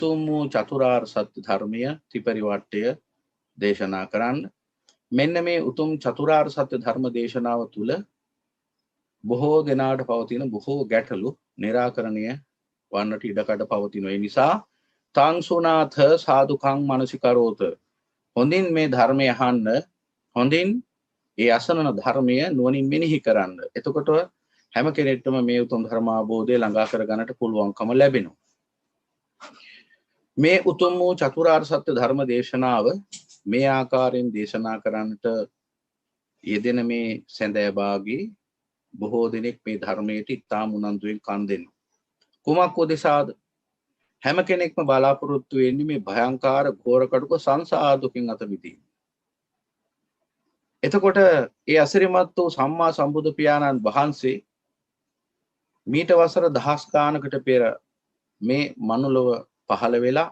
උතුම් වූ චතුරාර්ය සත්‍ය ධර්මය ත්‍රිපරිවට්ටය දේශනා කරන්න. මෙන්න මේ උතුම් චතුරාර්ය සත්‍ය ධර්ම දේශනාව තුළ බොහෝ දෙනාට පවතින බොහෝ ගැටලු निराකරණය වන්නට ඉඩකඩ පවතින. ඒ නිසා තංසුනාථ සාදුකං මනසිකරෝත, හොඳින් මේ ධර්මය අහන්න, හොඳින් ඒ අසනන ධර්මය නුවණින් මෙනෙහි කරන්න. එතකොට හැම කෙනෙක්ටම මේ උතුම් ධර්ම අවබෝධය ළඟා කර ගන්නට පුළුවන්කම ලැබෙනවා. මේ උතුම් වූ චතුරාර්ය සත්‍ය ධර්ම දේශනාව මේ ආකාරයෙන් දේශනා කරන්නට යෙදෙන මේ සැඳෑ භාගී බොහෝ දෙනෙක් මේ ධර්මයට ඉතාම උනන්දුවෙන් කන් දෙනවා. කුමක් උදෙසාද? හැම කෙනෙක්ම බලාපොරොත්තු වෙන්නේ මේ භයංකාර ඝෝර කටුක සංසාර දුකින් අත මිදීම. එතකොට ඒ අසිරිමත් වූ සම්මා සම්බුදු පියාණන් වහන්සේ මීට වසර දහස් ගානකට පෙර මේ මනුලොව පහළ වෙලා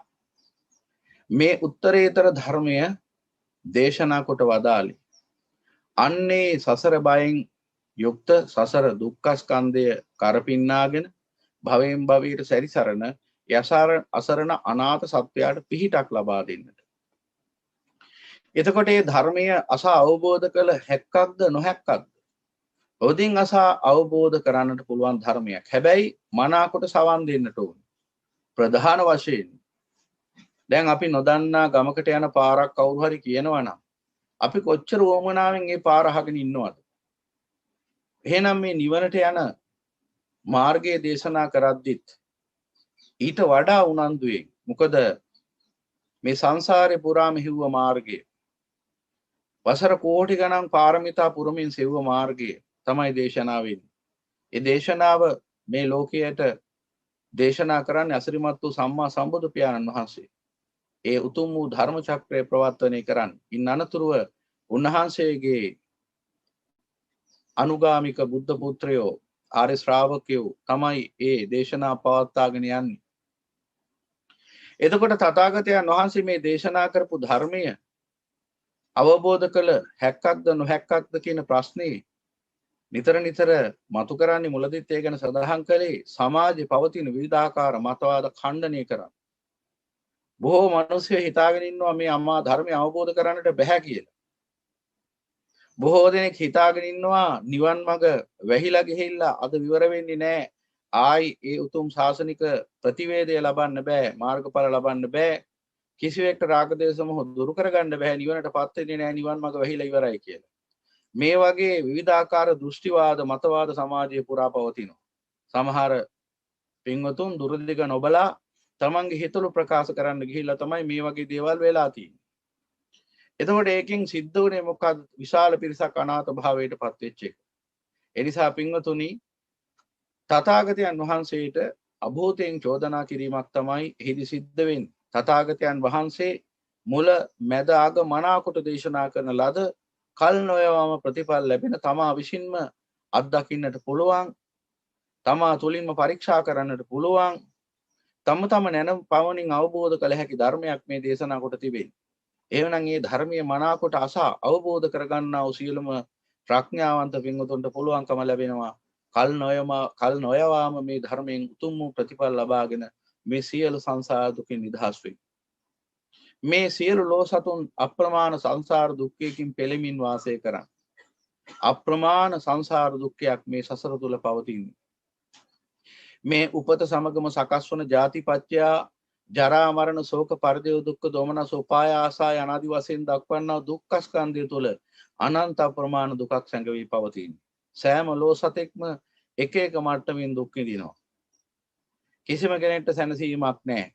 මේ උත්තරීතර ධර්මය දේශනා කොට වදාළේ. අන්නේ සසර බයෙන් යුක්ත සසර දුක්ඛ ස්කන්ධය කරපින්නාගෙන භවයෙන් භවයට සැරිසරන අසරණ අනාථ සත්වයාට පිහිටක් ලබා දෙන්නට. එතකොට මේ ධර්මය අසා අවබෝධ කළ හැක්කක්ද නොහැක්කක්ද? හොඳින් අසා අවබෝධ කරන්නට පුළුවන් ධර්මයක්. හැබැයි මනාකොට සවන් දෙන්නට ඕන. ප්‍රධාන වශයෙන් දැන් අපි නොදන්නා ගමකට යන පාරක් කවුරු හරි කියනවා නම් අපි කොච්චර වමනාවෙන් මේ පාර අහගෙන ඉන්නවද? එහෙනම් මේ නිවනට යන මාර්ගයේ දේශනා කරද්දිත් ඊට වඩා උනන්දුවෙන්, මොකද මේ සංසාරේ පුරාම හිව්ව මාර්ගය, වසර කෝටි ගණන් පාරමිතා පුරමින් සෙව්ව මාර්ගය තමයි දේශනාව වෙන්නේ. ඒ දේශනාව මේ ලෝකයට දේශනා කරන්නේ අසිරිමත් වූ සම්මා සම්බුදු පියාණන් වහන්සේ. ඒ උතුම් වූ ධර්ම චක්‍රය ප්‍රවර්තනය කරන්න. ඉන් අනතුරුව උන්වහන්සේගේ අනුගාමික බුද්ධ පුත්‍රයෝ ආර්ය ශ්‍රාවකයෝ තමයි ඒ දේශනා පවත්වාගෙන යන්නේ. එතකොට තථාගතයන් වහන්සේ මේ දේශනා කරපු ධර්මය අවබෝධ කළ හැක්කක්ද නොහැක්කක්ද කියන ප්‍රශ්නේ නිතර මතු කරන්නේ මුලදීත් ඒ ගැන සඳහන් කළේ සමාජයේ පවතින විවිධාකාර මතවාද ඛණ්ඩනය කරන්න. බොහෝ මිනිස්සු හිතාගෙන ඉන්නවා මේ අම්මා ධර්මය අවබෝධ කරන්නට බැහැ කියලා. බොහෝ දෙනෙක් හිතාගෙන ඉන්නවා නිවන් මඟ වැහිලා ගිහිල්ලා අද විවර වෙන්නේ නැහැ. ආයි ඒ උතුම් ශාසනික ප්‍රතිවේදය ලබන්න බෑ, මාර්ගඵල ලබන්න බෑ, කිසිවෙක්ට රාග දේශ මොහ දුරු කරගන්න බෑ, නිවනටපත් වෙන්නේ නැහැ, නිවන් මඟ වැහිලා ඉවරයි කියලා. මේ වගේ විවිධාකාර දෘෂ්ටිවාද මතවාද සමාජයේ පුරා පවතිනවා. සමහර පින්වතුන් දුරදිග නොබලා තමන්ගේ හිතලු ප්‍රකාශ කරන්න ගිහිල්ලා තමයි මේ වගේ දේවල් වෙලා තියෙන්නේ. එතකොට ඒකෙන් සිද්ධ වුණේ මොකක්ද? විශාල පිරිසක් අනාථ භාවයට පත් වෙච්ච එක. ඒ නිසා පින්වතුනි, තථාගතයන් වහන්සේට අභූතයෙන් චෝදනා කිරීමක් තමයි එහිදී සිද්ධ වෙන්නේ. තථාගතයන් වහන්සේ මුල මැද අග මනාකොට දේශනා කරන ලද කල් නොයවම ප්‍රතිඵල ලැබෙන තමා විසින්ම අත්දකින්නට පුළුවන්, තමා තුලින්ම පරීක්ෂා කරන්නට පුළුවන්, තම නැන පවණින් අවබෝධ කළ හැකි ධර්මයක් මේ දේශනා කොට තිබෙනවා. එහෙනම් මේ ධර්මයේ මනාකොට අසා අවබෝධ කරගන්නා වූ සියලුම ප්‍රඥාවන්ත පින්වතුන්ට පුළුවන්කම ලැබෙනවා කල් නොයවාම මේ ධර්මයෙන් උතුම් වූ ප්‍රතිඵල ලබාගෙන මේ සියලු සංසාර දුකින් නිදහස් වෙයි. මේ සියලු ලෝසතුන් අප්‍රමාණ සංසාර දුක්ඛයකින් පෙළෙමින් වාසය කරන්. අප්‍රමාණ සංසාර දුක්ඛයක් මේ සසර තුල පවතින්නේ. මේ උපත සමගම සකස් වන ජාතිපත්‍යා ජරා මරණ ශෝක පරිදේව දුක්ඛ දෝමනස උපායාසා අනාදි වශයෙන් දක්වන්නා දුක්ඛ ස්කන්ධය තුල අනන්ත අප්‍රමාණ දුකක් සංගවී පවතින. සෑම ලෝසතෙක්ම එක එක මට්ටමින් දුක් විඳිනවා. කිසිම කෙනෙක්ට සැනසීමක් නැහැ.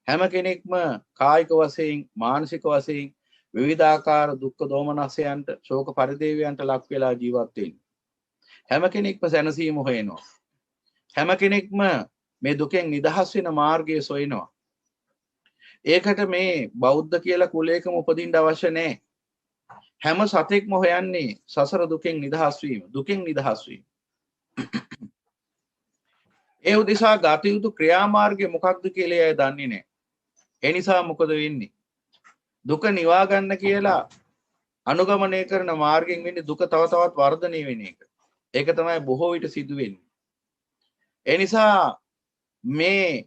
හැම කෙනෙක්ම කායික වශයෙන් මානසික වශයෙන් විවිධාකාර දුක්ඛ දෝමනසයන්ට ශෝක පරිදේවයන්ට ලක් වෙලා ජීවත් වෙන්නේ. හැම කෙනෙක්ම සැනසීම හොයනවා. හැම කෙනෙක්ම මේ දුකෙන් නිදහස් වෙන මාර්ගය සොයනවා. ඒකට මේ බෞද්ධ කියලා කුලයකම උපදින්න අවශ්‍ය නැහැ. හැම සතෙක්ම හොයන්නේ සසර දුකෙන් නිදහස් වීම, දුකෙන් නිදහස් වීම. ඒ උදෙසා ගත යුතු ක්‍රියාමාර්ගය මොකක්ද කියලා අය දන්නේ නැහැ. ඒ නිසා මොකද වෙන්නේ? දුක නිවා ගන්න කියලා අනුගමනය කරන මාර්ගයෙන් වෙන්නේ දුක තව තවත් වර්ධනය වෙන එක. ඒක තමයි බොහෝ විට සිදු වෙන්නේ. ඒ නිසා මේ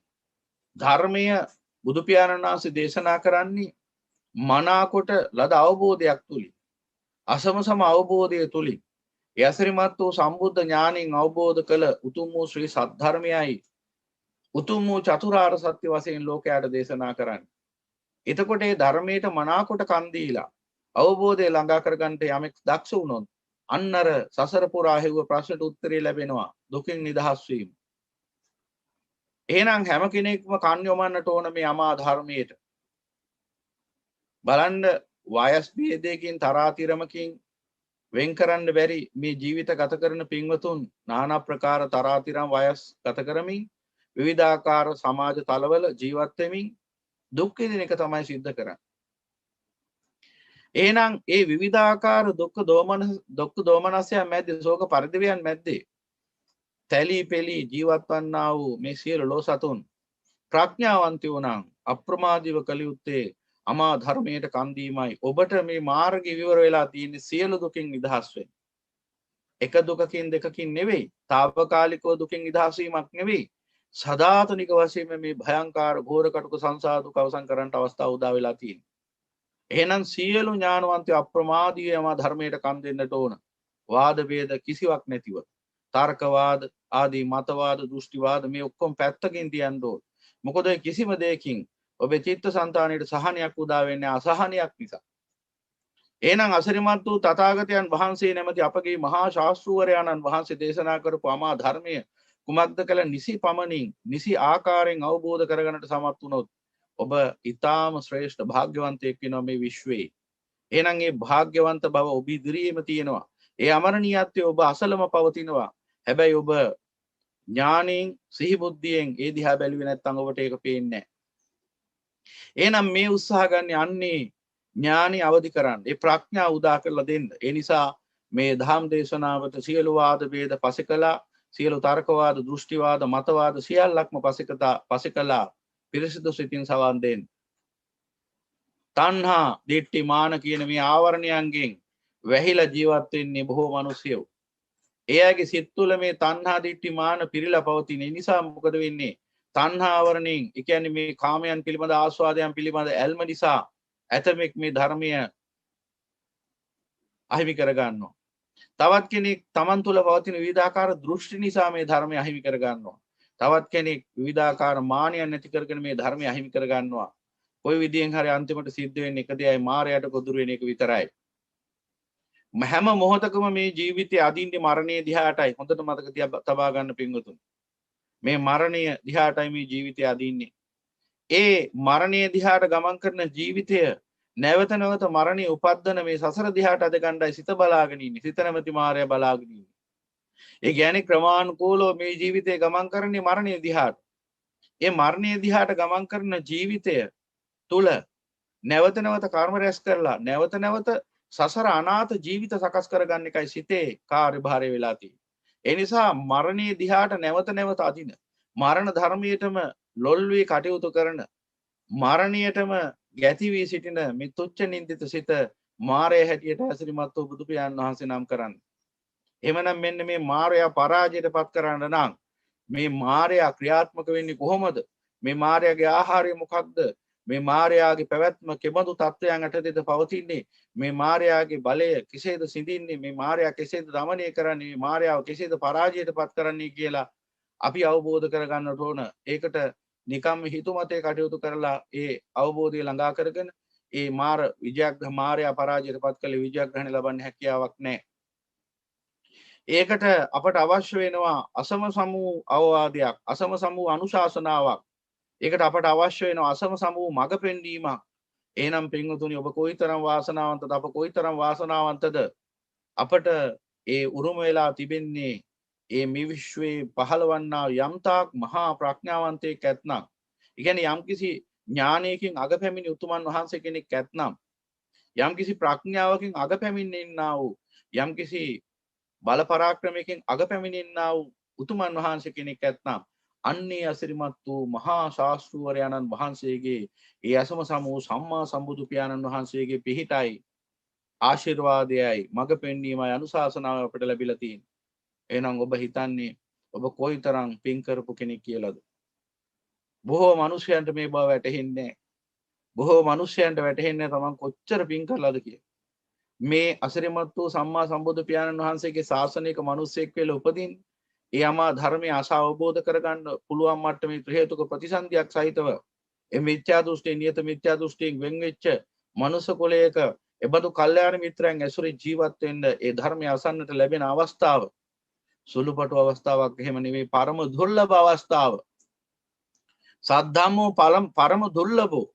ධර්මය බුදු පියාණන් වහන්සේ දේශනා කරන්නේ මනාකොට ලද අවබෝධයක් තුලින් අසම සම අවබෝධය තුලින් යසරිමත් වූ සම්බුද්ධ ඥාණයෙන් අවබෝධ කළ උතුම් වූ ශ්‍රී සද්ධර්මයයි උතුම් වූ චතුරාර්ය සත්‍ය වශයෙන් ලෝකයට දේශනා කරන්නේ. එතකොට මේ ධර්මයට මනාකොට කන් දීලා අවබෝධය ළඟා කරගන්නට යමෙක් දක්ෂ වුණොත් අන්නර සසර පුරා හෙව්ව ප්‍රශ්නට උත්තරේ ලැබෙනවා දුකින් නිදහස් වීම. එහෙනම් හැම කෙනෙක්ම කන් යොමන්නට ඕන මේ අමා ධර්මයට. බලන්න වයස් භේදයකින් තරාතිරමකින් වෙන් කරන්න බැරි මේ ජීවිත ගත කරන පින්වතුන් নানা ප්‍රකාර තරාතිරම් වයස් ගත කරමින් විවිධාකාර සමාජ තලවල ජීවත් වෙමින් දුක් විඳින එක තමයි සිද්ධ කරන්නේ. එහෙනම් ඒ විවිධාකාර දුක් දෝමනස්ය මැද්දේ ශෝක පරිදේවයන් මැද්දේ තැලී පෙලී ජීවත් වන්නා වූ මේ සියලු ලෝ සතුන් ප්‍රඥාවන්තයෝ නම් අප්‍රමාදීව කළ යුත්තේ අමා ධර්මයට කන් දීමයි. ඔබට මේ මාර්ගය විවර වෙලා තියෙන සියලු දුකින් නිදහස් වෙන්න. එක දුකකින් දෙකකින් නෙවෙයි, తాවකාලිකව දුකින් නිදහස් වීමක් නෙවෙයි. සදාතනික වශයෙන් මේ භයංකාර ඝෝර කටුක සංසාර දුක අවසන් කරන්නට අවස්ථාව උදා වෙලා තියෙනවා. එහෙනම් සියලු ඥානවන්තයෝ අප්‍රමාදීව යම ධර්මයට කන් දෙන්නට ඕන. වාද වේද කිසිවක් නැතිව. තර්කවාද ආදී මතවාද දෘෂ්ටිවාද මේ ඔක්කොම පැත්තකින් තියන්න ඕන. මොකද කිසිම දෙයකින් ඔබේ චිත්තසංතානයේ සහනයක් උදා වෙන්නේ අසහනයක් නිසා. එහෙනම් අසරිමත් වූ තථාගතයන් වහන්සේ නැමැති අපගේ මහා ශාස්ත්‍රූවරයාණන් වහන්සේ දේශනා කරපු අමා ධර්මය කුමක්ද කළ නිසි පමණින් නිසි ආකාරයෙන් අවබෝධ කරගන්නට සමත් වුණොත් ඔබ ඊටාම ශ්‍රේෂ්ඨ භාග්‍යවන්තයෙක් වෙනවා මේ විශ්වයේ. එහෙනම් මේ භාග්‍යවන්ත බව ඔබ ඉදිරියේම තියෙනවා. ඒ අමරණීයත්වය ඔබ අසලම පවතිනවා. හැබැයි ඔබ ඥාණයෙන් සිහි බුද්ධියෙන් ඒ දිහා බැලුවේ නැත්නම් ඔබට ඒක පේන්නේ නැහැ. එහෙනම් මේ උත්සාහ ගන්න යන්නේ ඥාණි අවදි කරන්න. ඒ ප්‍රඥාව උදා කරලා දෙන්න. ඒ නිසා මේ ධම් දේශනාවට සියලු වාද ભેද පසෙකලා සියලු තර්කවාද දෘෂ්ටිවාද මතවාද සියල්ලක්ම පසෙකලා පිරිසිදු සිතින් සවන් දෙන්න. තණ්හා දිට්ඨි මාන කියන මේ ආවරණයන්ගෙන් වැහිලා ජීවත් වෙන්නේ බොහෝ මිනිස්සුයෝ. එයාගේ සිත් තුළ මේ තණ්හා දිට්ඨි මාන පිරීලා පවතින නිසා මොකද වෙන්නේ? තණ්හා ආවරණයෙන්, ඒ කියන්නේ මේ කාමයන් පිළිබඳ ආස්වාදයන් පිළිබඳ ඇල්ම නිසා ඇතමෙක් මේ ධර්මය අහිමි කර ගන්නවා. තවත් කෙනෙක් තමන් තුළ පවතින විවිධාකාර දෘෂ්ටි නිසා මේ ධර්මය අහිමි කර ගන්නවා. තවත් කෙනෙක් විවිධාකාර මානයන් නැති කරගෙන මේ ධර්මය අහිමි කර ගන්නවා. කොයි විදියෙන් හරි අන්තිමට සිද්ධ වෙන්නේ එක දෙයයි මායයට ගොදුරු වෙන එක විතරයි. හැම මොහොතකම මේ ජීවිතය අදින්නේ මරණය දිහාටයි. හොඳට මතක තබා ගන්න පින්වතුනි. මේ මරණය දිහාටයි මේ ජීවිතය අදින්නේ. ඒ මරණය දිහාට ගමන් කරන ජීවිතය නැවත නැවත මරණය උපද්දන මේ සසර දිහාට අද ගණ්ඩායි සිත බලාගෙන ඉන්නේ. සිත නැමැති මායя බලාගෙන ඉන්නේ. ඒ කියන්නේ ක්‍රමානුකූලව මේ ජීවිතය ගමන් කරන්නේ මරණය දිහාට. ඒ මරණය දිහාට ගමන් කරන ජීවිතය තුල නැවත නැවත කර්ම රැස් කරලා නැවත නැවත සසර අනාථ ජීවිත සකස් කරගන්න එකයි සිතේ කාර්යභාරය වෙලා තියෙන්නේ. ඒ නිසා මරණය දිහාට නැවත නැවත අදින මරණ ධර්මයටම ලොල් වී කටයුතු කරන මරණයටම ගැති වී සිටින මේ තුච්ච නින්දිත සිත මාරය හැටියට හැසිරීමත් වූ බුදු පියාණන් වහන්සේ නම් කරන්නේ. එහෙමනම් මෙන්න මේ මාරයා පරාජයට පත් කරන්න නම් මේ මාරයා ක්‍රියාත්මක වෙන්නේ කොහොමද? මේ මාරයාගේ ආහාරය මොකක්ද? මේ මාරයාගේ පැවැත්ම කෙබඳු තත්ත්වයන් යටතේද පවතින්නේ? මේ මාරයාගේ බලය කෙසේද සිඳින්නේ? මේ මාරයා කෙසේද দমনය කරන්නේ? මේ මාරයාව කෙසේද පරාජයට පත් කරන්නේ කියලා අපි අවබෝධ කරගන්නට ඕන. ඒකට නිකම්ම හිතුමතේ කටයුතු කරලා ඒ අවබෝධය ළඟා කරගෙන ඒ මාර විජයග්‍රහ මාරයා පරාජයට පත් කළ විජයග්‍රහණ ලබන්න හැකියාවක් නැහැ. ඒකට අපට අවශ්‍ය වෙනවා අසම සමූ අවවාදයක්, අසම සමූ අනුශාසනාවක්. ඒකට අපට අවශ්‍ය වෙනවා අසම සමූ මඟ පෙන්වීමක්. එහෙනම් පින්වතුනි ඔබ කොයිතරම් වාසනාවන්තද, අප කොයිතරම් වාසනාවන්තද? අපට ඒ උරුම වෙලා තිබෙන්නේ ඒ මේ විශ්වයේ පහළවන්නා යම්තාක් මහා ප්‍රඥාවන්තයෙක් ඇත්නම්, ඒ කියන්නේ යම්කිසි ඥානයකින් අගපැමිණි උතුමන් වහන්සේ කෙනෙක් ඇත්නම්, යම්කිසි ප්‍රඥාවකින් අගපැමිණෙන්නා වූ යම්කිසි බල පරාක්‍රමයකින් අගපැමිණෙන්නා වූ උතුමන් වහන්සේ කෙනෙක් ඇත්නම්, අන්නේ අසිරිමත් වූ මහා ශාස්ත්‍රූවරයාණන් වහන්සේගේ ඒ අසම සමූ සම්මා සම්බුදු පියාණන් වහන්සේගේ පිහිටයි ආශිර්වාදයයි මඟ පෙන්වීමයි අනුශාසනාව අපට ලැබිලා තියෙන්නේ. එහෙනම් ඔබ හිතන්නේ ඔබ කොයිතරම් පින් කරපු කෙනෙක් කියලාද? බොහෝ මිනිසයන්ට මේ බව වැටහෙන්නේ නැහැ. බොහෝ මිනිසයන්ට වැටහෙන්නේ තමන් කොච්චර පින් කළාද කියලා. මේ අසිරිමත් වූ සම්මා සම්බුදු පියාණන් වහන්සේගේ ශාසනික මිනිසෙක් වෙලා උපදින්න ඒ අමා ධර්මයේ ආශා අවබෝධ කරගන්න පුළුවන් මට්ටමේ ත්‍රි හේතුක ප්‍රතිසන්දියක් සහිතව ඒ මිත්‍යා දෘෂ්ටි නියත මිත්‍යා දෘෂ්ටියෙන් වෙන් වෙච්ච මනුෂ්‍ය කුලයක එබඳු කල්යාණ මිත්‍රයන් ඇසුරින් ජීවත් වෙන්න ඒ ධර්මය අසන්නට ලැබෙන අවස්ථාව සුළුපටු අවස්ථාවක් එහෙම නෙවෙයි පරම දුර්ලභ අවස්ථාව. සද්ධම්මෝ පරම දුර්ලභෝ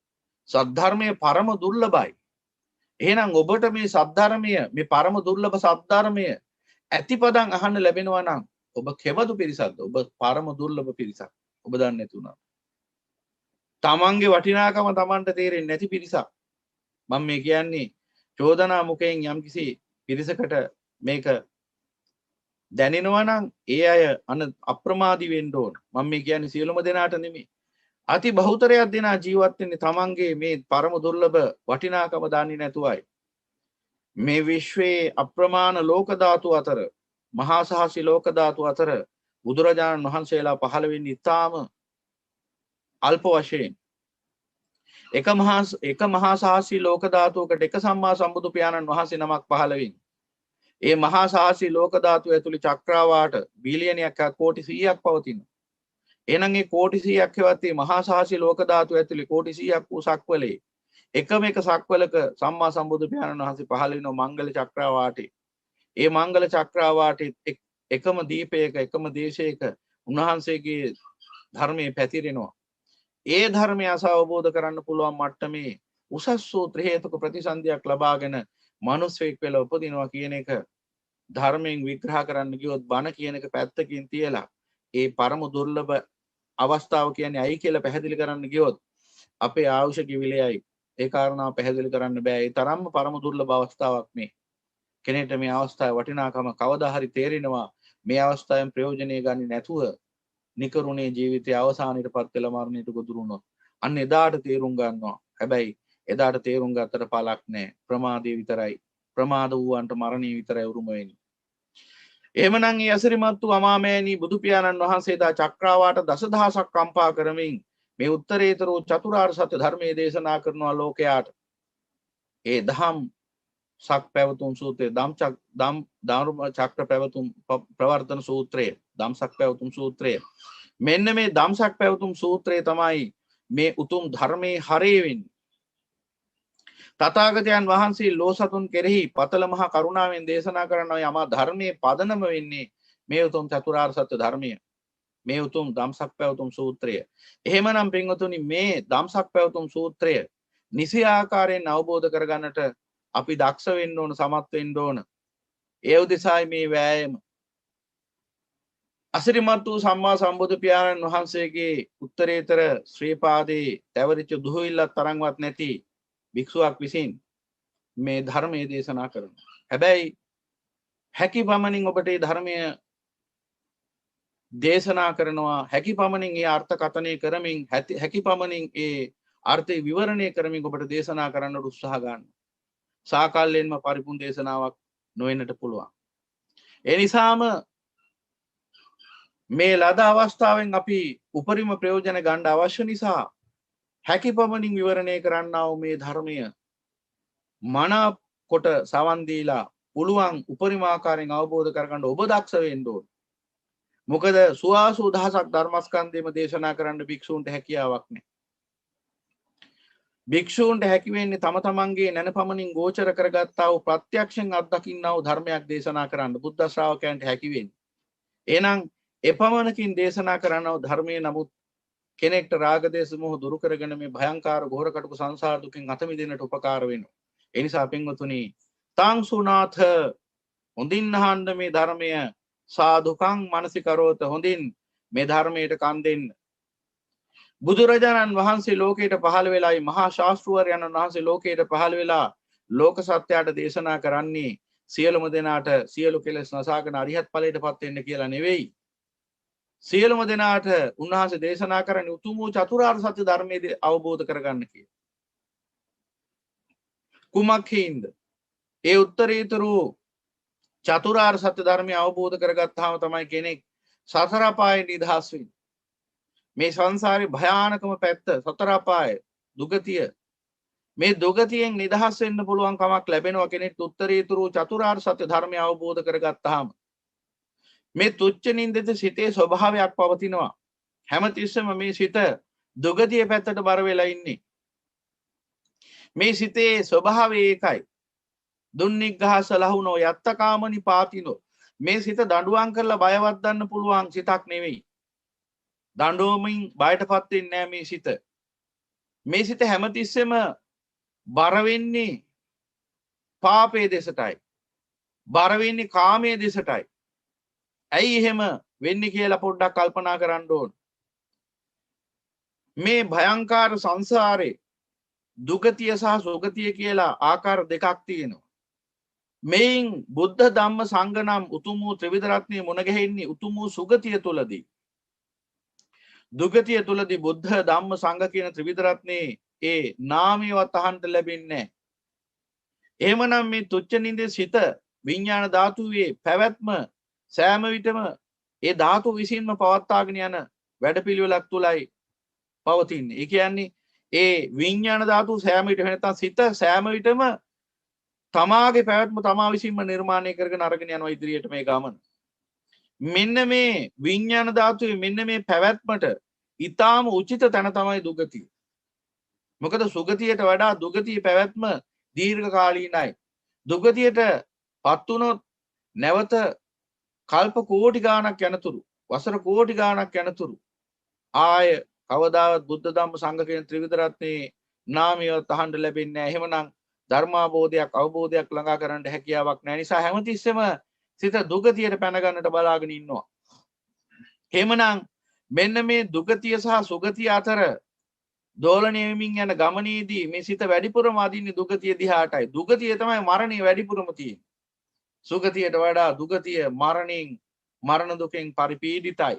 සද්ධර්මයේ පරම දුර්ලභයි. එහෙනම් ඔබට මේ සද්ධර්මය මේ පරම දුර්ලභ සද්ධර්මය ඇතිපදන් අහන්න ලැබෙනවා නම් ඔබ කෙබඳු පිරිසක්ද? ඔබ පරම දුර්ලභ පිරිසක්. ඔබ දන්නේ නැතුණා. තමන්ගේ වටිනාකම තමන්ට තේරෙන්නේ නැති පිරිසක්. මම මේ කියන්නේ චෝදනා මුඛයෙන් යම්කිසි පිරිසකට මේක දැනෙනවා නම් ඒ අය අප්‍රමාදී වෙන්න ඕන. මම මේ කියන්නේ සියලුම දෙනාට නෙමෙයි. අති බහුතරයක් දෙනා ජීවත් වෙන්නේ තමන්ගේ මේ පරම දුර්ලභ වටිනාකම දන්නේ නැතුවයි. මේ විශ්වයේ අප්‍රමාණ ලෝක ධාතු අතර මහා සහසි ලෝක ධාතු අතර බුදුරජාණන් වහන්සේලා පහළ වෙන්නේ ඉතාම අල්ප වශයෙන්. එක මහා සහසි ලෝක ධාතුවකට එක සම්මා සම්බුදු පියාණන් වහන්සේ නමක් පහළ වෙන්නේ. ඒ මහා සහසි ලෝක ධාතුව ඇතුළේ චක්‍රාවාට බිලියනයක් කෝටි 100ක් පවතිනවා. එහෙනම් ඒ කෝටි 100ක් හෙවත් මේ මහා සහසි ලෝක ධාතුව ඇතුළේ කෝටි 100ක් වූ සක්වලේ එකම එක සක්වලක සම්මා සම්බුදු පියාණන් වහන්සේ පහළ වෙන මංගල චක්‍රාවාටේ. ඒ මංගල චක්‍රාවාටේ එකම දීපයක එකම දේශයක උන්වහන්සේගේ ධර්මයේ පැතිරෙනවා. ඒ ධර්මය අවබෝධ කරන්න පුළුවන් මට්ටමේ උසස් වූ ත්‍රි හේතුක ප්‍රතිසන්දියක් ලබාගෙන මිනිස්සෙක් වෙලා උපදිනවා කියන එක ධර්මයෙන් විග්‍රහ කරන්න ගියොත් බණ කියන එක පැත්තකින් තියලා ඒ පරම දුර්ලභ අවස්ථාව කියන්නේ ඇයි කියලා පැහැදිලි කරන්න ගියොත් අපේ ආයුෂ කිවිලෙයි. ඒ කාරණාව පැහැදිලි කරන්න බෑ. ඒ තරම්ම පරම දුර්ලභ අවස්ථාවක් මේ. කෙනෙක්ට මේ අවස්ථාවේ වටිනාකම කවදා හරි තේරෙනවා. මේ අවස්ථාවෙන් ප්‍රයෝජනෙ ගන්නේ නැතුව නිකරුණේ ජීවිතයේ අවසානයටපත් වෙලා මරණයට ගොදුරු වුණොත් අන්න එදාට තේරුම් ගන්නවා. හැබැයි එදාට තේරුම් ගත්තට පළක් නැහැ. ප්‍රමාදේ විතරයි. ප්‍රමාද වූවන්ට මරණය විතරයි උරුම වෙන්නේ. එහෙමනම් මේ අසිරිමත් වූ අමාමෑණී බුදු පියාණන් වහන්සේ දා චක්‍රාවාට දසදහසක් කම්පා කරමින් මේ උත්තරීතර වූ චතුරාර්ය සත්‍ය ධර්මයේ දේශනා කරනවා ලෝකයාට. ඒ දහම් සක් පැවතුම් සූත්‍රයේ ධම්ම චක්‍ර පැවතුම් ප්‍රවර්තන සූත්‍රයේ ධම්සක් පැවතුම් සූත්‍රය. මෙන්න මේ ධම්සක් පැවතුම් සූත්‍රය තමයි මේ උතුම් ධර්මයේ හරය වෙන්නේ. තථාගතයන් වහන්සේ ලෝසතුන් කෙරෙහි පතල මහා කරුණාවෙන් දේශනා කරන යම ධර්මයේ පදනම වෙන්නේ මේ උතුම් චතුරාර්ය සත්‍ය ධර්මය. මේ උතුම් ධම්සක් පැවතුම් සූත්‍රය. එහෙමනම් පින්වතුනි මේ ධම්සක් පැවතුම් සූත්‍රය නිසි ආකාරයෙන් අවබෝධ කරගන්නට අපි දක්ෂ වෙන්න ඕන, සමත් වෙන්න ඕන. ඒ උදෙසායි මේ වෑයම. අසිරිමත් වූ සම්මා සම්බුදු පියාණන් වහන්සේගේ උත්තරීතර ශ්‍රී පාදේ තැවරිච්ච දුහවිල්ලක් තරම්වත් නැති භික්ෂුවක් විසින් මේ ධර්මයේ දේශනා කරනවා. හැබැයි හැකි පමණින් ඔබට මේ ධර්මය දේශනා කරනවා, හැකි පමණින් ඒ අර්ථකථනය කරමින්, හැකි පමණින් ඒ අර්ථය විවරණය කරමින් ඔබට දේශනා කරන්න උත්සාහ ගන්න. සාකල්යෙන්ම පරිපූර්ණ දේශනාවක් නොවෙන්නට පුළුවන්. ඒ නිසාම මේ ලද අවස්ථාවෙන් අපි උපරිම ප්‍රයෝජන ගන්න අවශ්‍ය නිසා හැකි පමණින් විවරණය කරන්නා වූ මේ ධර්මය මන කොට සවන් දීලා පුළුවන් උපරිම ආකාරයෙන් අවබෝධ කරගන්න ඔබ දක්ෂ වෙන්න ඕන. මොකද සුවාසු දහසක් ධර්මස්කන්ධෙම දේශනා කරන්න භික්ෂූන්ට හැකියාවක් නැහැ. භික්ෂූන්ට හැකි වෙන්නේ තම තමන්ගේ නැන පමණින් ගෝචර කරගත්තා වූ ප්‍රත්‍යක්ෂයෙන් අත්දකින්නා වූ ධර්මයක් දේශනා කරන්න බුද්ධ ශ්‍රාවකයන්ට හැකි වෙන්නේ. එහෙනම් එපමණකින් දේශනා කරනව ධර්මයේ නමුත් කෙනෙක්ට රාග දේශ මොහ දුරු කරගෙන මේ භයංකාර ගෝර කටුක සංසාර දුකින් අත මිදෙන්නට උපකාර වෙනවා. ඒ නිසා පින්වතුනි, තං සුනාථ හොඳින් අහන්න මේ ධර්මය, සාදුකං මනසිකරෝත හොඳින් මේ ධර්මයට කන් දෙන්න. බුදුරජාණන් වහන්සේ ලෝකයට පහළ වෙලායි, මහා ශාස්ත්‍රවරයන් වහන්සේ ලෝකයට පහළ වෙලා ලෝක සත්‍යයට දේශනා කරන්නේ සියලුම දෙනාට සියලු කෙලෙස් නසාගෙන අරිහත් ඵලයටපත් වෙන්න කියලා නෙවෙයි. සියලුම දෙනාට උන්වහන්සේ දේශනා කරන්නේ උතුම් වූ චතුරාර්ය සත්‍ය ධර්මයේ අවබෝධ කරගන්න කියලා. කුමක් හේින්ද? ඒ උත්තරීතර චතුරාර්ය සත්‍ය ධර්මය අවබෝධ කරගත්තාම තමයි කෙනෙක් සතර පායෙන් නිදහස් වෙන්නේ. මේ සංසාරේ භයානකම පැත්ත සතර අපාය දුගතිය මේ දුගතියෙන් නිදහස් වෙන්න පුළුවන් කමක් ලැබෙනවා කෙනෙක් උත්තරීතුරු චතුරාර්ය සත්‍ය ධර්මය අවබෝධ කරගත්තාම මේ තුච්ච නින්දිත සිතේ ස්වභාවයක් පවතිනවා හැමතිස්සෙම මේ සිත දුගතිය පැත්තට බර වෙලා ඉන්නේ මේ සිතේ ස්වභාවය ඒකයි දුන්නිග්ගහස ලහුනෝ යත්තකාමනි පාතිනෝ මේ සිත දඬුවම් කරලා බයවත් ගන්න පුළුවන් සිතක් නෙවෙයි දඬුවමින් බයටපත් වෙන්නේ නැහැ මේ සිත මේ සිත හැමතිස්සෙම බර වෙන්නේ පාපයේ දෙසටයි බර වෙන්නේ කාමයේ දෙසටයි ඇයි එහෙම වෙන්නේ කියලා පොඩ්ඩක් කල්පනා කරන්න ඕන මේ භයංකාර සංසාරේ දුගතිය සහ සුගතිය කියලා ආකාර දෙකක් තියෙනවා මේන් බුද්ධ ධම්ම සංඝ නම් උතුම් වූ ත්‍රිවිධ රත්නයේ මුණ ගැහෙන්නේ උතුම් වූ සුගතිය තුලදී දුගතිය තුලදී බුද්ධ ධම්ම සංඝ කියන ත්‍රිවිධ රත්නයේ ඒ නාමයවත් අහන්න ලැබෙන්නේ නැහැ. එහෙමනම් මේ තුච්ච නින්දේ සිත විඥාන ධාතුවේ පැවැත්ම සෑම විටම ඒ ධාතු විසින්ම පවත්වාගෙන යන වැඩපිළිවෙලක් තුලයි පවතින්නේ. ඒ කියන්නේ ඒ විඥාන ධාතු සෑම විටම නැත්නම් සිත සෑම විටම තමාගේ පැවැත්ම තමා විසින්ම නිර්මාණය කරගෙන අරගෙන යනවා ඉදිරියට මේ ගමන. මෙන්න මේ විඥාන ධාතුවේ මෙන්න මේ පැවැත්මට ඊටාම උචිත තැන තමයි දුගතිය. මොකද සුගතියට වඩා දුගතිය පැවැත්ම දීර්ඝ කාලීනයි. දුගතියට පත් වුණොත් නැවත කල්ප කෝටි ගාණක් යනතුරු වසර කෝටි ගාණක් යනතුරු ආය කවදාවත් බුද්ධ ධම්ම සංඝ කියන ත්‍රිවිධ රත්නේ නාමයවත් අහන්න ලැබෙන්නේ නැහැ. එහෙමනම් ධර්මාබෝධයක් අවබෝධයක් ළඟා කරන්න හැකියාවක් නැහැ. නිසා හැමතිස්සෙම සිත දුගතියට පැන ගන්නට බලාගෙන ඉන්නවා. එහෙමනම් මෙන්න මේ දුගතිය සහ සුගතිය අතර දෝලණය වෙමින් යන ගමනේදී මේ සිත වැඩිපුරම අදින්නේ දුගතිය දිහාටයි. දුගතිය තමයි මරණය වැඩිපුරම තියෙන්නේ. සුගතියට වඩා දුගතිය මරණයෙන් මරණ දුකෙන් පරිපීඩිතයි.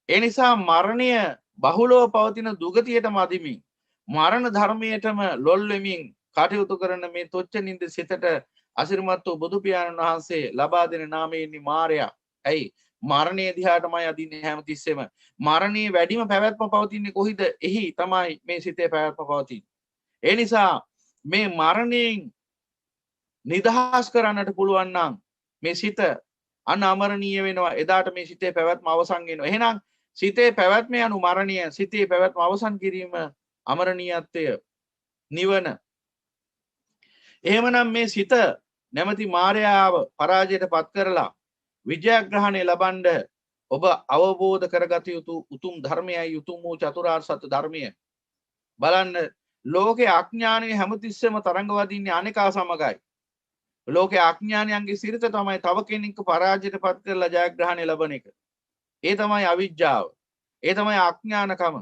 ඒ නිසා මරණය බහුලව පවතින දුගතියටම අදිමින් මරණ ධර්මයටම ලොල් වෙමින් කටයුතු කරන මේ තොච්ච නින්ද සිතට අසිරිමත් වූ බුදු පියාණන් වහන්සේ ලබා දෙන නාමයෙන්නේ මාරයා. ඇයි? මරණය දිහාටමයි අදින්නේ හැමතිස්සෙම. මරණයේ වැඩිම පැවැත්ම පවතින්නේ කොහිද? එහි තමයි මේ සිතේ පැවැත්ම පවතින්නේ. ඒ නිසා මේ මරණයෙන් නිදහස් කරන්නට පුළුවන් නම් මේ සිත අනමරණීය වෙනවා. එදාට මේ සිතේ පැවැත්ම අවසන් වෙනවා. එහෙනම් සිතේ පැවැත්ම යනු මරණය, සිතේ පැවැත්ම අවසන් කිරීම අමරණීයත්වය, නිවන. එහෙමනම් මේ සිත නැමැති මායාව පරාජයට පත් කරලා විජයග්‍රහණය ලබන්න ඔබ අවබෝධ කරගත යුතු උතුම් ධර්මයයි උතුම් වූ චතුරාර්ය සත්‍ය ධර්මය. බලන්න ලෝකේ අඥානයේ හැමතිස්සෙම තරංග වදින්නේ අනේකා සමගයි. ලෝකේ අඥානයන්ගේ සිරිත තමයි තව කෙනෙක්ව පරාජයට පත් කරලා ජයග්‍රහණය ලබන එක. ඒ තමයි අවිජ්ජාව. ඒ තමයි අඥානකම.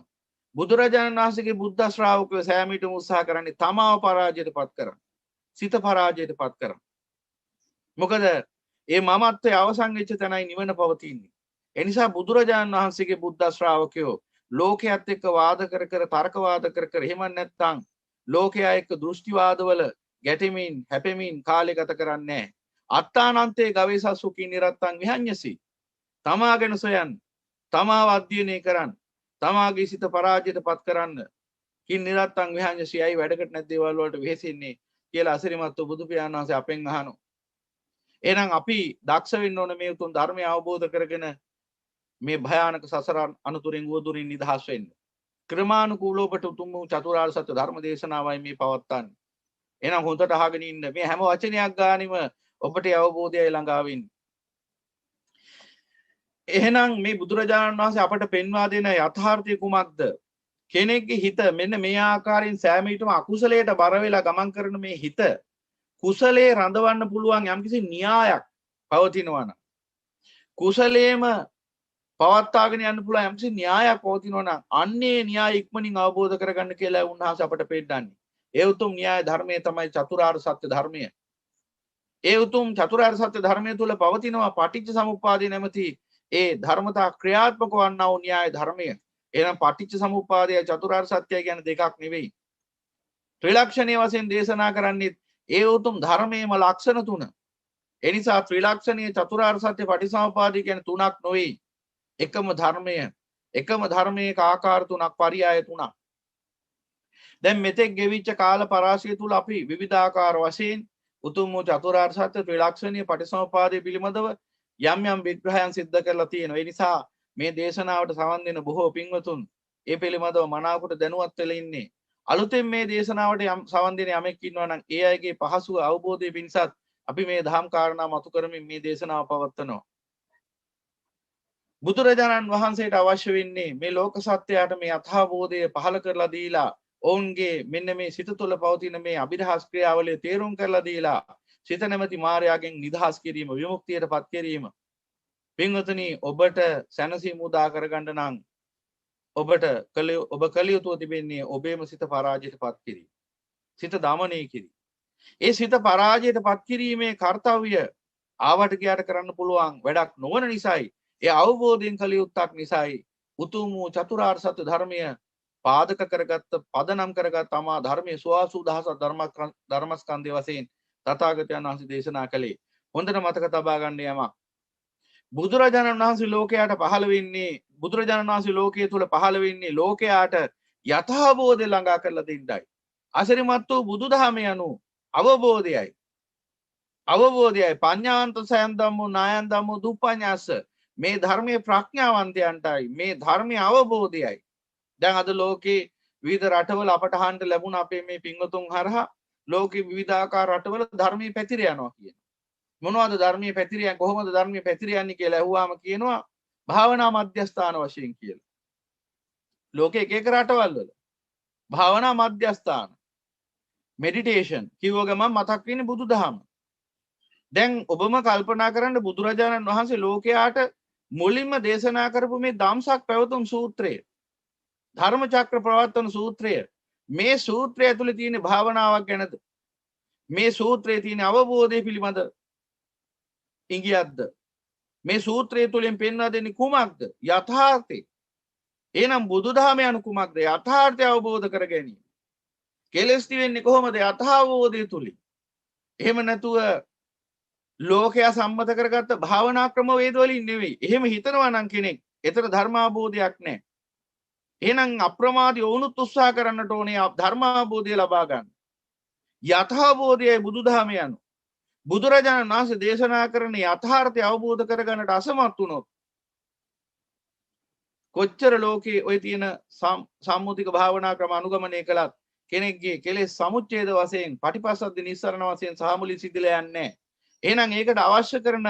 බුදුරජාණන් වහන්සේගේ බුද්ධ ශ්‍රාවකයෝ සෑමීටම උත්සාහ කරන්නේ තමාව පරාජයට පත් කරන්න. සිත පරාජයට පත් කරන්න. මොකද ඒ මමත්වයේ අවසන් වෙච්ච තැනයි නිවන පවතින්නේ. ඒ නිසා බුදුරජාණන් වහන්සේගේ බුද්ධ ශ්‍රාවකයෝ ලෝකයේත් එක්ක වාද කර කර තර්ක වාද කර කර එහෙම නැත්නම් ලෝකයා එක්ක දෘෂ්ටිවාදවල ගැටෙමින් හැපෙමින් කාලය ගත කරන්නේ නැහැ. අත්තානන්තේ ගවේසසුකී නිරත්තං විහඤ්ඤසි. තමා ගැන සොයන්න, තමාව අධ්‍යයනය කරන්න, තමාගේ සිත පරාජයට පත් කරන්න. කින් නිරත්තං විහඤ්ඤසි අය වැඩකට නැති දේවල් වලට වෙහෙසෙන්නේ කියලා අසිරිමත් වූ බුදු පියාණන් වහන්සේ අපෙන් අහනවා. එහෙනම් අපි දක්ෂ වෙන්න ඕන මේ උතුම් ධර්මය අවබෝධ කරගෙන මේ භයානක සසර අනුතුරින් උවදුරින් නිදහස් වෙන්න. ක්‍රමානුකූලව ඔබට උතුම් වූ චතුරාර්ය සත්‍ය ධර්ම දේශනාවයි මේ පවත්වන්නේ. එහෙනම් හොඳට අහගෙන ඉන්න. මේ හැම වචනයක් ගානෙම ඔබට අවබෝධයයි ළඟා වෙන්නේ. එහෙනම් මේ බුදුරජාණන් වහන්සේ අපට පෙන්වා දෙන යථාර්ථය කුමක්ද? කෙනෙක්ගේ හිත මෙන්න මේ ආකාරයෙන් සෑම විටම අකුසලයට බර වෙලා ගමන් කරන මේ හිත කුසලයේ රඳවන්න පුළුවන් යම්කිසි න්‍යායක් පවතිනවා නම් කුසලයේම පවත්වාගෙන යන්න පුළුවන් යම්කිසි න්‍යායක් පවතිනවා නම් අන්නේ න්‍යාය ඉක්මනින් අවබෝධ කරගන්න කියලා උන්වහන්සේ අපට පෙන්නන්නේ. ඒ උතුම් න්‍යාය ධර්මයේ තමයි චතුරාර්ය සත්‍ය ධර්මය. ඒ උතුම් චතුරාර්ය සත්‍ය ධර්මයේ තුල පවතිනවා පටිච්ච සමුප්පාදේ නැමැති ඒ ධර්මතා ක්‍රියාත්මක වන්නා වූ න්‍යාය ධර්මය. එහෙනම් පටිච්ච සමුප්පාදය චතුරාර්ය සත්‍යය කියන්නේ දෙකක් නෙවෙයි. ත්‍රිලක්ෂණීය වශයෙන් දේශනා කරන්නේ ඒ උතුම් ධර්මයේම ලක්ෂණ තුන. ඒ නිසා ත්‍රිලක්ෂණීය චතුරාර්ය සත්‍ය පටිසමුපාදය කියන්නේ තුනක් නොවේ. එකම ධර්මය. එකම ධර්මයක ආකාර තුනක් පරියාය තුනක්. දැන් මෙතෙක් ගෙවිච්ච කාල පරාසය තුල අපි විවිධාකාර වශයෙන් උතුම් වූ චතුරාර්ය සත්‍ය ත්‍රිලක්ෂණීය පටිසමුපාදය පිළිබඳව යම් යම් විග්‍රහයන් සිද්ධ කරලා තියෙනවා. ඒ නිසා මේ දේශනාවට සවන් දෙන බොහෝ පින්වතුන් ඒ පිළිබඳව මනාවකට දැනුවත් වෙලා ඉන්නේ. අලුතෙන් මේ දේශනාවට යම් සවන් දෙන යමෙක් ඉන්නවා නම් ඒ අයගේ පහසු අවබෝධය පිණිසත් අපි මේ දහම් කාරණා මතු කරමින් මේ දේශනාව පවත්වනවා. බුදුරජාණන් වහන්සේට අවශ්‍ය වෙන්නේ මේ ලෝක සත්‍යයට මේ අථාබෝධය පහළ කරලා දීලා ඔවුන්ගේ මෙන්න මේ සිත තුළ පවතින මේ අභිරහස් ක්‍රියාවලිය තේරුම් කරලා දීලා සිත නැමැති මායාවෙන් නිදහස් කිරීම විමුක්තියට පත් කිරීම. පින්වතුනි ඔබට සැනසීම උදා කරගන්න නම් ඔබ කළ යුතු තිබෙන්නේ ඔබේම සිත පරාජයට පත් කිරීම. සිත දමනය කිරීම. ඒ සිත පරාජයට පත් කිරීමේ කාර්යය ආවට ගියාට කරන්න පුළුවන් වැඩක් නොවන නිසායි ඒ අවබෝධයෙන් කළ යුත්තක් නිසායි උතුම් වූ චතුරාර්ය සත්‍ය ධර්මය පාදක කරගත්ත පදනම් කරගත් අමා ධර්මයේ 84000 ධර්මස්කන්ධය වශයෙන් තථාගතයන් වහන්සේ දේශනා කළේ. හොඳට මතක තබා ගන්න යමක්. බුදුරජාණන් වහන්සේ ලෝකයට පහළ වෙන්නේ බුදුරජාණන් වහන්සේ ලෝකයේ තුල පහළ වෙන්නේ ලෝකයාට යථාබෝධය ළඟා කරලා දෙන්නයි. අසිරිමත් වූ බුදුදහම යනු අවබෝධයයි. අවබෝධයයි පඤ්ඤාන්ත සයන් ධම්මෝ නායන් ධම්මෝ දුප්පඤ්ඤාස මේ ධර්මයේ ප්‍රඥාවන්තයන්ටයි මේ ධර්මයේ අවබෝධයයි. දැන් අද ලෝකේ විවිධ රටවල අපට අහන්න ලැබුණ අපේ මේ පින්වතුන් හරහා ලෝකේ විවිධාකාර රටවල ධර්මයේ පැතිර යනවා කියන. මොනවද ධර්මයේ පැතිර යන්නේ කොහොමද ධර්මයේ පැතිර යන්නේ කියලා අහුවාම කියනවා භාවනා මධ්‍යස්ථාන වශයෙන් කියලා. ලෝකේ එක එක රටවල් වල භාවනා මධ්‍යස්ථාන මෙඩිටේෂන් කිව්ව ගමන් මතක් වෙන්නේ බුදුදහම. දැන් ඔබම කල්පනා කරන්න බුදුරජාණන් වහන්සේ ලෝකයාට මුලින්ම දේශනා කරපු මේ ධම්සක් පැවතුම් සූත්‍රය ධර්ම චක්‍ර ප්‍රවර්තන සූත්‍රය මේ සූත්‍රය ඇතුලේ තියෙන භාවනාවක් ගැනද මේ සූත්‍රයේ තියෙන අවබෝධය පිළිබඳ ඉඟියක්ද මේ සූත්‍රය තුලින් පෙන්වා දෙන්නේ කුමක්ද යථාර්ථය. එහෙනම් බුදුදහම යනු කුමක්ද යථාර්ථය අවබෝධ කර ගැනීම. කෙලස් වෙන්නේ කොහොමද යථාබෝධය තුලින්. එහෙම නැතුව ලෝකයා සම්මත කරගත්ත භාවනා ක්‍රම වේද වලින් නෙවෙයි. එහෙම හිතනවා නම් කෙනෙක් ඒතර ධර්මාබෝධයක් නැහැ. එහෙනම් අප්‍රමාදී වුණුත් උත්සාහ කරන්නට ඕනේ ධර්මාබෝධය ලබා ගන්න. යථාබෝධයයි බුදුදහම යනු. බුදුරජාණන් වහන්සේ දේශනා කරන යථාර්ථය අවබෝධ කරගන්නට අසමත් වුණොත් කොච්චර ලෝකේ ඔය තියෙන සම්මුතික භාවනා ක්‍රම අනුගමනය කළත් කෙනෙක්ගේ කෙලෙස් සමුච්ඡේද වශයෙන් පටිපස්සද්ද නිස්සරණ වශයෙන් සාමුලි සිද්ධිලා යන්නේ නැහැ. එහෙනම් ඒකට අවශ්‍ය කරන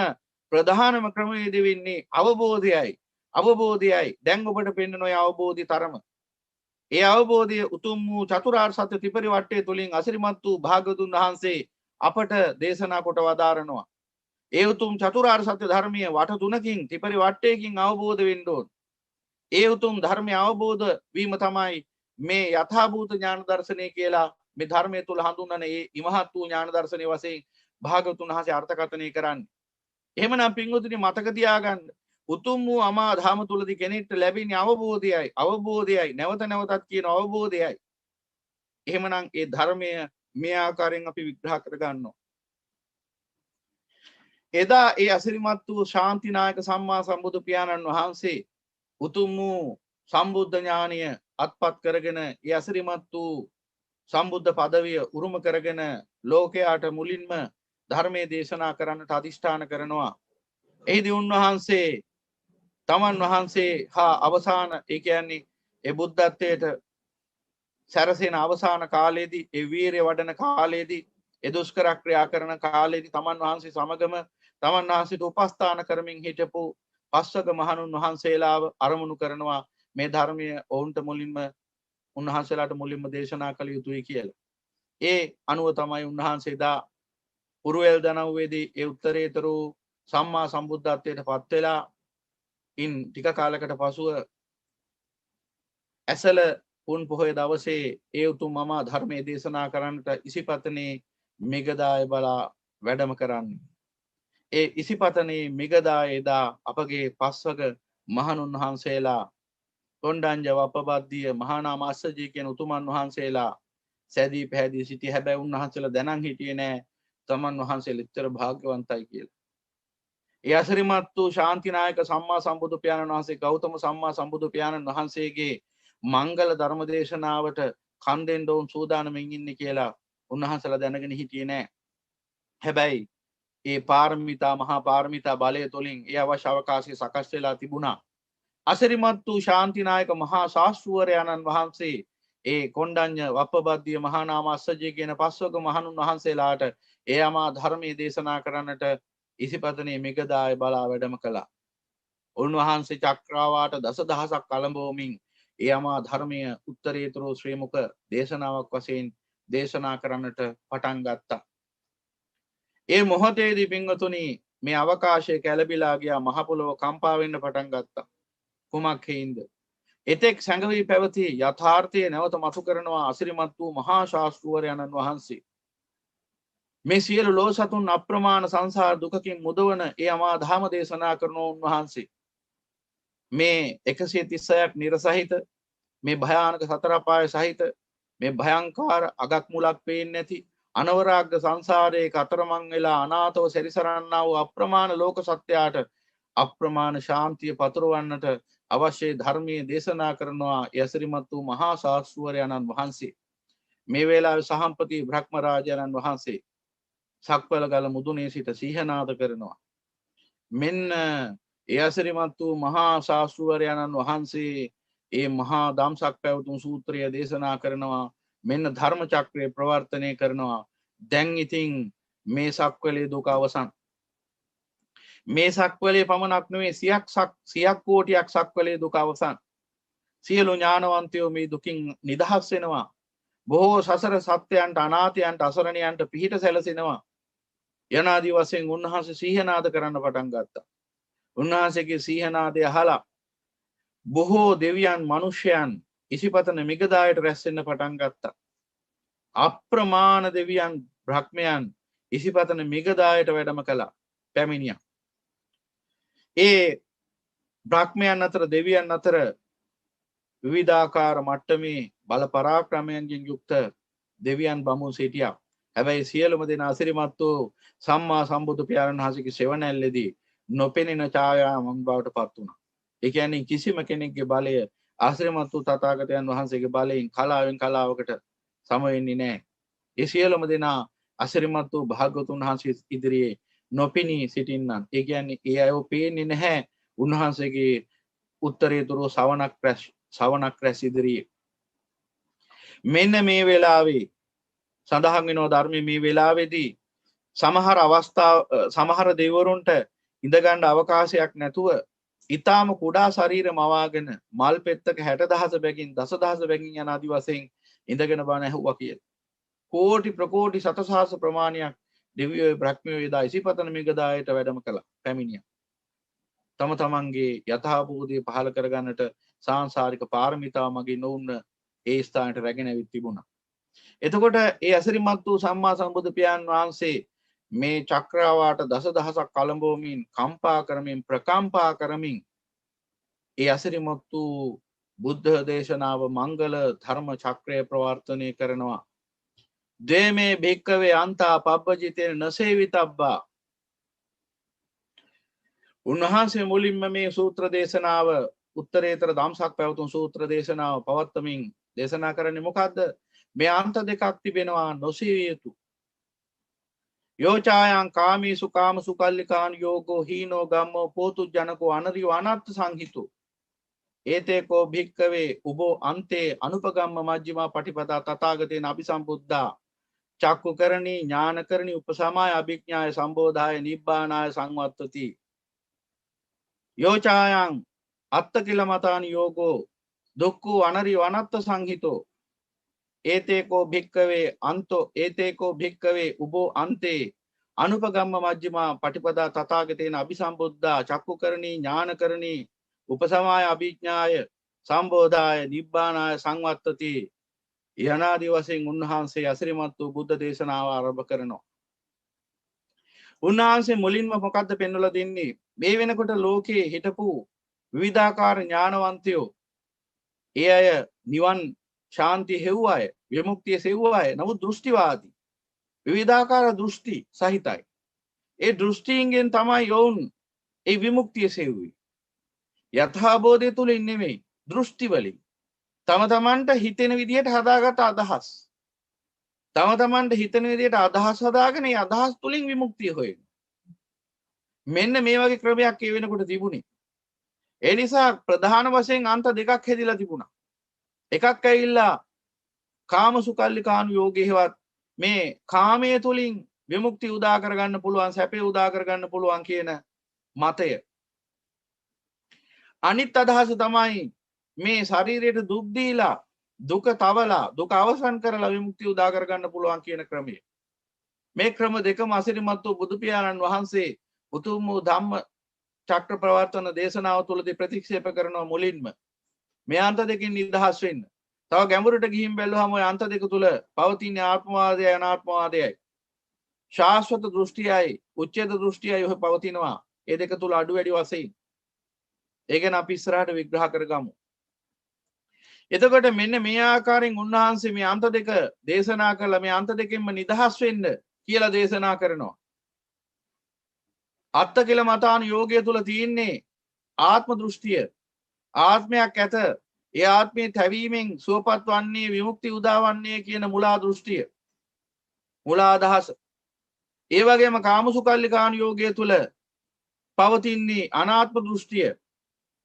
ප්‍රධානම ක්‍රමවේද වෙන්නේ අවබෝධයයි. අවබෝධයයි දැන් ඔබට පෙන්වන ඔය අවබෝධි තරම. ඒ අවබෝධය උතුම් වූ චතුරාර්ය සත්‍ය ත්‍රිපරිවට්ටය තුලින් අසිරිමත් වූ භාගතුන් වහන්සේ අපට දේශනා කොට වදාරනවා. ඒ උතුම් චතුරාර්ය සත්‍ය ධර්මයේ වට තුනකින් ත්‍රිපරිවට්ටයකින් අවබෝධ වෙන්න ඕන. ඒ උතුම් ධර්මය අවබෝධ වීම තමයි මේ යථාභූත ඥාන දර්ශනය කියලා මේ ධර්මයේ තුල හඳුන්වන ඒ ඉමහත් වූ ඥාන දර්ශනය වශයෙන් භාගතුන් වහන්සේ අර්ථකථනය කරන්නේ. එහෙමනම් පින්වතුනි මතක තියාගන්න උතුම් වූ අමා ධාම තුලදී කෙනෙක්ට ලැබෙන අවබෝධයයි අවබෝධයයි නැවත නැවතත් කියන අවබෝධයයි. එහෙමනම් ඒ ධර්මය මේ ආකාරයෙන් අපි විග්‍රහ කරගන්නවා. එදා ඒ අසිරිමත් වූ ශාන්තිනායක සම්මා සම්බුදු පියාණන් වහන්සේ උතුම් වූ සම්බුද්ධ ඥානය අත්පත් කරගෙන ඒ අසිරිමත් වූ සම්බුද්ධ පදවිය උරුම කරගෙන ලෝකයාට මුලින්ම ධර්මයේ දේශනා කරන්නට අදිෂ්ඨාන කරනවා. එහිදී උන්වහන්සේ තමන් වහන්සේ හා අවසාන ඒ කියන්නේ ඒ බුද්ධත්වයට සැරසෙන අවසාන කාලයේදී ඒ වීරිය වඩන කාලයේදී ඒ දුෂ්කර ක්‍රියා කරන කාලයේදී තමන් වහන්සේ සමගම තමන් වහන්සේට උපස්ථාන කරමින් හිටපු පස්වක මහණුන් වහන්සේලාව අරමුණු කරනවා මේ ධර්මය ඔවුන්ට මුලින්ම උන්වහන්සේලාට මුලින්ම දේශනා කළ යුතුයි කියලා. ඒ අනුව තමයි උන්වහන්සේ දා උරුවෙල් දනව්වේදී ඒ උත්තරීතර සම්මා සම්බුද්ධත්වයට පත් වෙලා ඉන් ටික කාලයකට පසුව ඇසල පුන් පොහොය දවසේ ඒ උතුම් මම ධර්මයේ දේශනා කරන්නට ඉසිපතනේ මෙගදාය බලා වැඩම කරන්නේ. ඒ ඉසිපතනේ මෙගදායේදා අපගේ පස්වක මහණුන් වහන්සේලා තොණ්ඩංජ වප්පබද්දිය මහානාම අස්සජී කියන උතුමන් වහන්සේලා සැදී පැහැදී සිටි හැබැයි උන්වහන්සේලා දැනන් හිටියේ නෑ තමන් වහන්සේ ලෙච්චර භාග්‍යවන්තයි කියලා. ඒ අසිරිමත් වූ ශාන්තිනායක සම්මා සම්බුදු පියාණන් වහන්සේ ගෞතම සම්මා සම්බුදු පියාණන් වහන්සේගේ මංගල ධර්ම දේශනාවට කන් දෙන්න උන් සූදානම්ෙන් ඉන්නේ කියලා උන්වහන්සේලා දැනගෙන හිටියේ නෑ. හැබැයි ඒ පාරමිතා මහා පාරමිතා බලය තුලින් ඒ අවශ්‍ය අවකාශය සකස් වෙලා තිබුණා. අසිරිමත් වූ ශාන්තිනායක මහා ශාස්ත්‍රවරයන්න් වහන්සේ ඒ කොණ්ඩඤ්ඤ වප්පබද්දිය මහා නාම අස්සජී කියන පස්වක මහණුන් වහන්සේලාට ඒ අමා ධර්මයේ දේශනා කරන්නට ඉසිපතනේ මෙගදාය බලා වැඩම කළා. උන්වහන්සේ චක්‍රාවාට දසදහසක් කලඹවමින් ඒ අමා ධර්මය උත්තරීතර ශ්‍රී මුක දේශනාවක් වශයෙන් දේශනා කරන්නට පටන් ගත්තා. ඒ මොහොතේදී පින්වතුනි මේ අවකාශය කැළඹිලා ගියා, මහ පොළොව කම්පා වෙන්න පටන් ගත්තා. කුමක් හේින්ද? එතෙක් සැඟවී පැවති යථාර්ථය නැවත මතු කරනවා අසිරිමත් වූ මහා ශාස්ත්‍රවරයන්න් වහන්සේ. මේ සියලු ලෝ සතුන් අප්‍රමාණ සංසාර දුකකින් මුදවන ඒ අමා ධර්ම දේශනා කරන උන්වහන්සේ මේ 136ක් නිර්සහිත, මේ භයානක සතර අපාය සහිත, මේ භයංකාර අගක් මුලක් පේන්නේ නැති අනවරාග්ග සංසාරයේ කතරමං වෙලා අනාතව සැරිසරන්නා වූ අප්‍රමාණ ලෝක සත්‍යයට අප්‍රමාණ ශාන්තිය පතුරවන්නට අවශ්‍ය ධර්මයේ දේශනා කරනවා යසිරිමත් වූ මහා ශාස්ත්‍රවරයන්න් වහන්සේ. මේ වේලාවේ සහම්පති බ්‍රහ්ම රාජයන්න් වහන්සේ සක්වලගල මුදුනේ සිට සිහනාද කරනවා. මෙන්න යසිරිමත් වූ මහා ශාස්ත්‍රවරයන්න් වහන්සේ ඒ මහා ධම්සක් පැවතුම් සූත්‍රය දේශනා කරනවා. මෙන්න ධර්ම චක්‍රය ප්‍රවර්තනය කරනවා. දැන් ඉතින් මේ සක්වලේ දුක අවසන්. මේ සක්වලේ පමණක් නෙවෙයි සියක් කෝටියක් සක්වලේ දුක අවසන්. සියලු ඥානවන්තයෝ මේ දුකින් නිදහස් වෙනවා. බොහෝ සසර සත්‍යයන්ට, අනාථයන්ට, අසරණයන්ට පිහිට සැලසෙනවා. යනාදී වශයෙන් උන්වහන්සේ සීහනාද කරන්න පටන් ගත්තා. උන්වහන්සේගේ සීහනාදය අහලා බොහෝ දෙවියන්, මිනිසයන් ඉසිපතන මිගදායට රැස් වෙන්න පටන් ගත්තා. අප්‍රමාණ දෙවියන්, බ්‍රහ්මයන් ඉසිපතන මිගදායට වැඩම කළා, පැමිණියා. ඒ බ්‍රහ්මයන් අතර, දෙවියන් අතර විවිධාකාර මට්ටමේ බල පරාක්‍රමයන්ගෙන් යුක්ත දෙවියන් බමුණු සිටියා. හැබැයි සියලුම දෙනා අසිරිමත් වූ සම්මා සම්බුදු පියාණන් වහන්සේගේ සෙවණැල්ලේදී නොපෙනෙන ඡායාවන් බවට පත් වුණා. ඒ කියන්නේ කිසිම කෙනෙක්ගේ බලය අසිරිමත් වූ තථාගතයන් වහන්සේගේ බලයෙන් කලාවෙන් කලාවකට සම වෙන්නේ නැහැ. ඒ සියලුම දෙනා අසිරිමත් වූ භාග්‍යවතුන් වහන්සේ ඉදිරියේ නොපෙනී සිටින්නන්. ඒ කියන්නේ ඒ අයව පේන්නේ නැහැ උන්වහන්සේගේ උත්තරීතර සවනක් රැස් ඉදිරියේ. මෙන්න මේ වෙලාවේ සඳහන් වෙනවා ධර්මයේ මේ වෙලාවේදී සමහර දෙවිවරුන්ට ඉඳගන්න අවකාශයක් නැතුව ඊටාම කුඩා ශරීර මවාගෙන මල් පෙත්තක 60000 බැගින් දසදහස බැගින් යන ආදි වශයෙන් ඉඳගෙන බණ ඇහුවා කියලා. කෝටි ප්‍රකෝටි සතසහස ප්‍රමාණයක් දෙවියෝ බ්‍රහ්මයෝ එදා ඉසිපතන මිගදායට වැඩම කළා, පැමිණියා. තම තමන්ගේ යථාභූතය පහළ කරගන්නට සාංශාරික පාරමිතාව මගින් නොවුන ඒ ස්ථානට රැගෙන ඇවිත් තිබුණා. එතකොට ඒ අසිරිමත් වූ සම්මා සම්බුදු පියාණන් වහන්සේ මේ චක්‍රාවාට දසදහසක් කලඹවමින්, කම්පා කරමින්, ප්‍රකම්පා කරමින් ඒ අසිරිමත් වූ බුද්ධ දේශනාව මංගල ධර්ම චක්‍රය ප්‍රවර්තනය කරනවා. දේමේ භික්කවේ අන්තා පබ්බජිතේන නසේවිතබ්බා. උන්වහන්සේ මුලින්ම මේ සූත්‍ර දේශනාව, උත්තරීතර ධම්සක් පැවතුම් සූත්‍ර දේශනාව පවත්වමින් දේශනා කරන්නේ මොකද්ද? මේ අන්ත දෙකක් තිබෙනවා නොසිය යුතු. යෝචායන් කාමීසු කාමසු කල්ලිකාන් යෝගෝ හීනෝ ගම්මෝ පෝතු ජනකෝ අනරියෝ අනත්ථ සංහිතෝ ඒතේකෝ භික්කවේ උබෝ අන්තේ අනුපගම්ම මජ්ක්‍ධිමා පටිපදා තථාගතේන අபிසම්බුද්ධා චක්කුකරණී ඥානකරණී උපසමාය අභිඥාය සම්බෝධාය නිබ්බානාය සංවත්තති. යෝචායන් අත්තකිලමතාන් යෝගෝ දුක්ඛෝ අනරියෝ අනත්ථ සංහිතෝ ඒතේකෝ භික්කවේ අන්තෝ ඒතේකෝ භික්කවේ උබෝ අන්තේ අනුපගම්ම මජ්ක්‍ධිමා පටිපදා තථාගතේන අபிසම්බුද්ධා චක්කුකරණී ඥානකරණී උපසමාය අභිඥාය සම්බෝධාය නිබ්බානාය සංවත්තති. යනාදී වශයෙන් උන්වහන්සේ අසිරිමත් වූ බුද්ධ දේශනාව ආරම්භ කරනවා. උන්වහන්සේ මුලින්ම මොකද්ද පෙන්වලා දෙන්නේ? මේ වෙනකොට ලෝකයේ හිටපු විවිධාකාර ඥානවන්තයෝ, ඒ අය නිවන් ශාන්තිය හෙව්ව අය, විමුක්තිය සෙව්ව අය, නමුත් දෘෂ්ටිවාදී, විවිධාකාර දෘෂ්ටි සහිතයි. ඒ දෘෂ්ටීන්ගෙන් තමයි යොවුන් ඒ විමුක්තිය සෙව්වේ. යථාබෝධය තුලින් නෙමෙයි දෘෂ්ටි වලින්. තම තමන්ට හිතෙන විදිහට හදාගත් අදහස්. තම තමන්ට හිතෙන විදිහට අදහස් හදාගෙන ඒ අදහස් තුලින් විමුක්තිය හොයන. මෙන්න මේ වගේ ක්‍රමයක් ඒ වෙනකොට තිබුණේ. ඒ නිසා ප්‍රධාන වශයෙන් අන්ත දෙකක් හැදිලා තිබුණා. එකක් ඇවිල්ලා කාමසුකල්ලිකානු යෝගයේවත් මේ කාමයේ තුලින් විමුක්තිය උදා කරගන්න පුළුවන්, සැපේ උදා කරගන්න පුළුවන් කියන මතය. අනිත් අදහස තමයි මේ ශරීරයට දුක් දීලා දුක තවලා දුක අවසන් කරලා විමුක්තිය උදා කරගන්න පුළුවන් කියන ක්‍රමය. මේ ක්‍රම දෙකම අසිරිමත් වූ බුදු පියාණන් වහන්සේ උතුම් වූ ධම්ම චක්‍ර ප්‍රවර්තන දේශනාව තුළදී ප්‍රතික්ෂේප කරනවා මුලින්ම. මේ අන්ත දෙකෙන් නිදහස් වෙන්න. තව ගැඹුරට ගිහින් බැලුවම ওই අන්ත දෙක තුල පවතින ආත්මවාදයයි අනාත්මවාදයයි ශාස්ත්‍රත දෘෂ්ටියයි උච්ඡේද දෘෂ්ටියයි ඔය පවතිනවා. ඒ දෙක තුල අඩු වැඩි වශයෙන්. ඒ ගැන අපි ඉස්සරහට විග්‍රහ කරගමු. එතකොට මෙන්න මේ ආකාරයෙන් උන්වහන්සේ මේ අන්ත දෙක දේශනා කළා. මේ අන්ත දෙකෙන්ම නිදහස් වෙන්න කියලා දේශනා කරනවා. අත්ත කියලා මතාන යෝගය තුල තියෙන්නේ ආත්ම දෘෂ්ටිය. ආත්මයක් ඇත. ඒ ආත්මයේ තැවීමෙන් සුවපත් වන්නේ විමුක්ති උදා වන්නේ කියන මුලා දෘෂ්ටිය. මුලා අදහස. ඒ වගේම කාමසුකල්ලිකාන යෝගය තුල පවතින්නේ අනාත්ම දෘෂ්ටිය.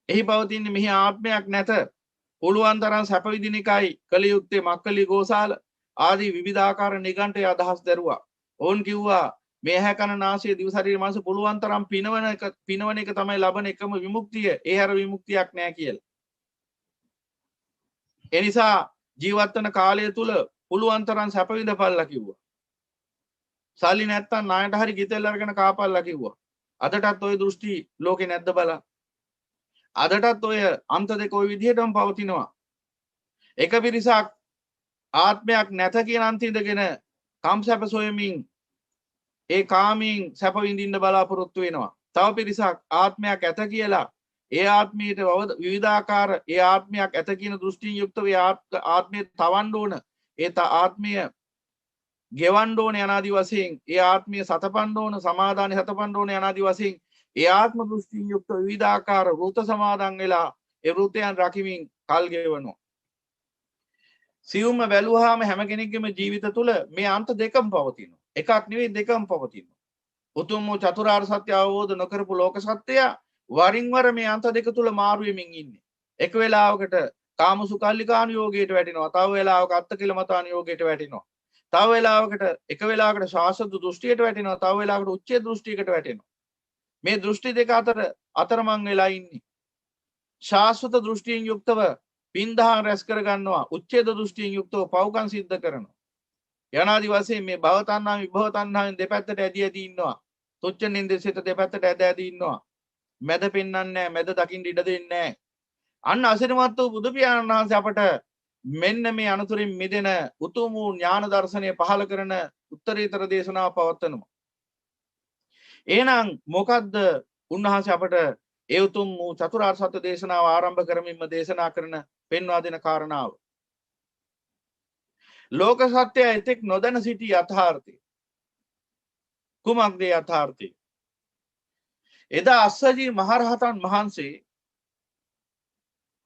එහි පවතින්නේ මෙහි ආත්මයක් නැත. පුළුවන් තරම් සැප විඳින එකයි කල යුත්තේ මක්කලි ගෝසාල ආදී විවිධාකාර නිගණ්ඨය අදහස් දරුවා. ඕන් කිව්වා මේ ඇහැ කන නාසය දිව ශරීර මනස පුළුවන් තරම් පිනවන එක තමයි ලබන එකම විමුක්තිය. ඒ හැර විමුක්තියක් නැහැ කියලා. ඒ නිසා ජීවත් වන කාලය තුල පුළුවන් තරම් සැප විඳපල්ලා කිව්වා. සල්ලි නැත්තම් ණයට හරි ගෙතෙල් අරගෙන කාපල්ලා කිව්වා. අදටත් ওই දෘෂ්ටි ලෝකේ නැද්ද බලන්න. අදටත් ඔය අන්ත දෙක ওই විදිහටම පවතිනවා. එක පිරිසක් ආත්මයක් නැත කියන අන්ත ඉඳගෙන කාම සැප සොයමින් ඒ කාමයෙන් සැප විඳින්න බලාපොරොත්තු වෙනවා. තව පිරිසක් ආත්මයක් ඇත කියලා ඒ ආත්මයට විවිධාකාර ඒ ආත්මයක් ඇත කියන දෘෂ්ටියෙන් යුක්තව ඒ ආත්මය තවන්න ඕන. ඒ ආත්මය ගෙවන්න ඕන යනාදි වශයෙන් ඒ ආත්මය සතපන්න ඕන, සමාදානෙ සතපන්න ඕන යනාදි වශයෙන් ඒ ආත්ම දෘෂ්ටියෙන් යුක්ත විවිධාකාර වෘත සමාදන් වෙලා ඒ වෘතයන් රකිමින් කල් ගෙවනවා. සියුම්ම බැලුවාම හැම කෙනෙක්ගේම ජීවිත තුළ මේ අන්ත දෙකම පවතිනවා. එකක් නෙවෙයි දෙකම පවතිනවා. උතුම් වූ චතුරාර්ය සත්‍ය අවබෝධ නොකරපු ලෝක සත්‍යය වරින් වර මේ අන්ත දෙක තුළ මාරු වෙමින් ඉන්නේ. එක වෙලාවකට කාමසුකල්ලිකාන යෝගයට වැටෙනවා. තව වෙලාවක අත්තකිලමතාන යෝගයට වැටෙනවා. තව වෙලාවකට එක වෙලාවකට ශාස්ත්‍ර දෘෂ්ටියට වැටෙනවා. තව වෙලාවකට උච්ඡේද දෘෂ්ටියකට වැටෙනවා. මේ දෘෂ්ටි දෙක අතරමං වෙලා ඉන්නේ. ශාස්ත්‍රත දෘෂ්ටියෙන් යුක්තව පින්දහන් රැස් කර ගන්නවා. උච්ඡේද දෘෂ්ටියෙන් යුක්තව පව්කම් සිද්ධ කරනවා. යනාදි වශයෙන් මේ භව තණ්හා විභව තණ්හාවෙන් දෙපැත්තට ඇදී ඇදී ඉන්නවා. තුච්ච නින්දසිත දෙපැත්තට ඇද ඇදී ඉන්නවා. මැද පෙන්වන්නේ නැහැ, මැද දකින්න ඉඩ දෙන්නේ නැහැ. අන්න අසිරිමත් වූ බුදු පියාණන් වහන්සේ අපට මෙන්න මේ අනතුරින් මිදෙන උතුම් වූ ඥාන දර්ශනය පහළ කරන උත්තරීතර දේශනාව පවත්වනවා. එහෙනම් මොකද්ද උන්වහන්සේ අපට ඒ උතුම් වූ චතුරාර්ය සත්‍ය දේශනාව ආරම්භ කරමින්ම දේශනා කරන පෙන්වා දෙන කාරණාව? ලෝක සත්‍යය එතෙක් නොදැන සිටි යථාර්ථය. කුමක්ද යථාර්ථය? එදා අස්සජී මහරහතන් වහන්සේ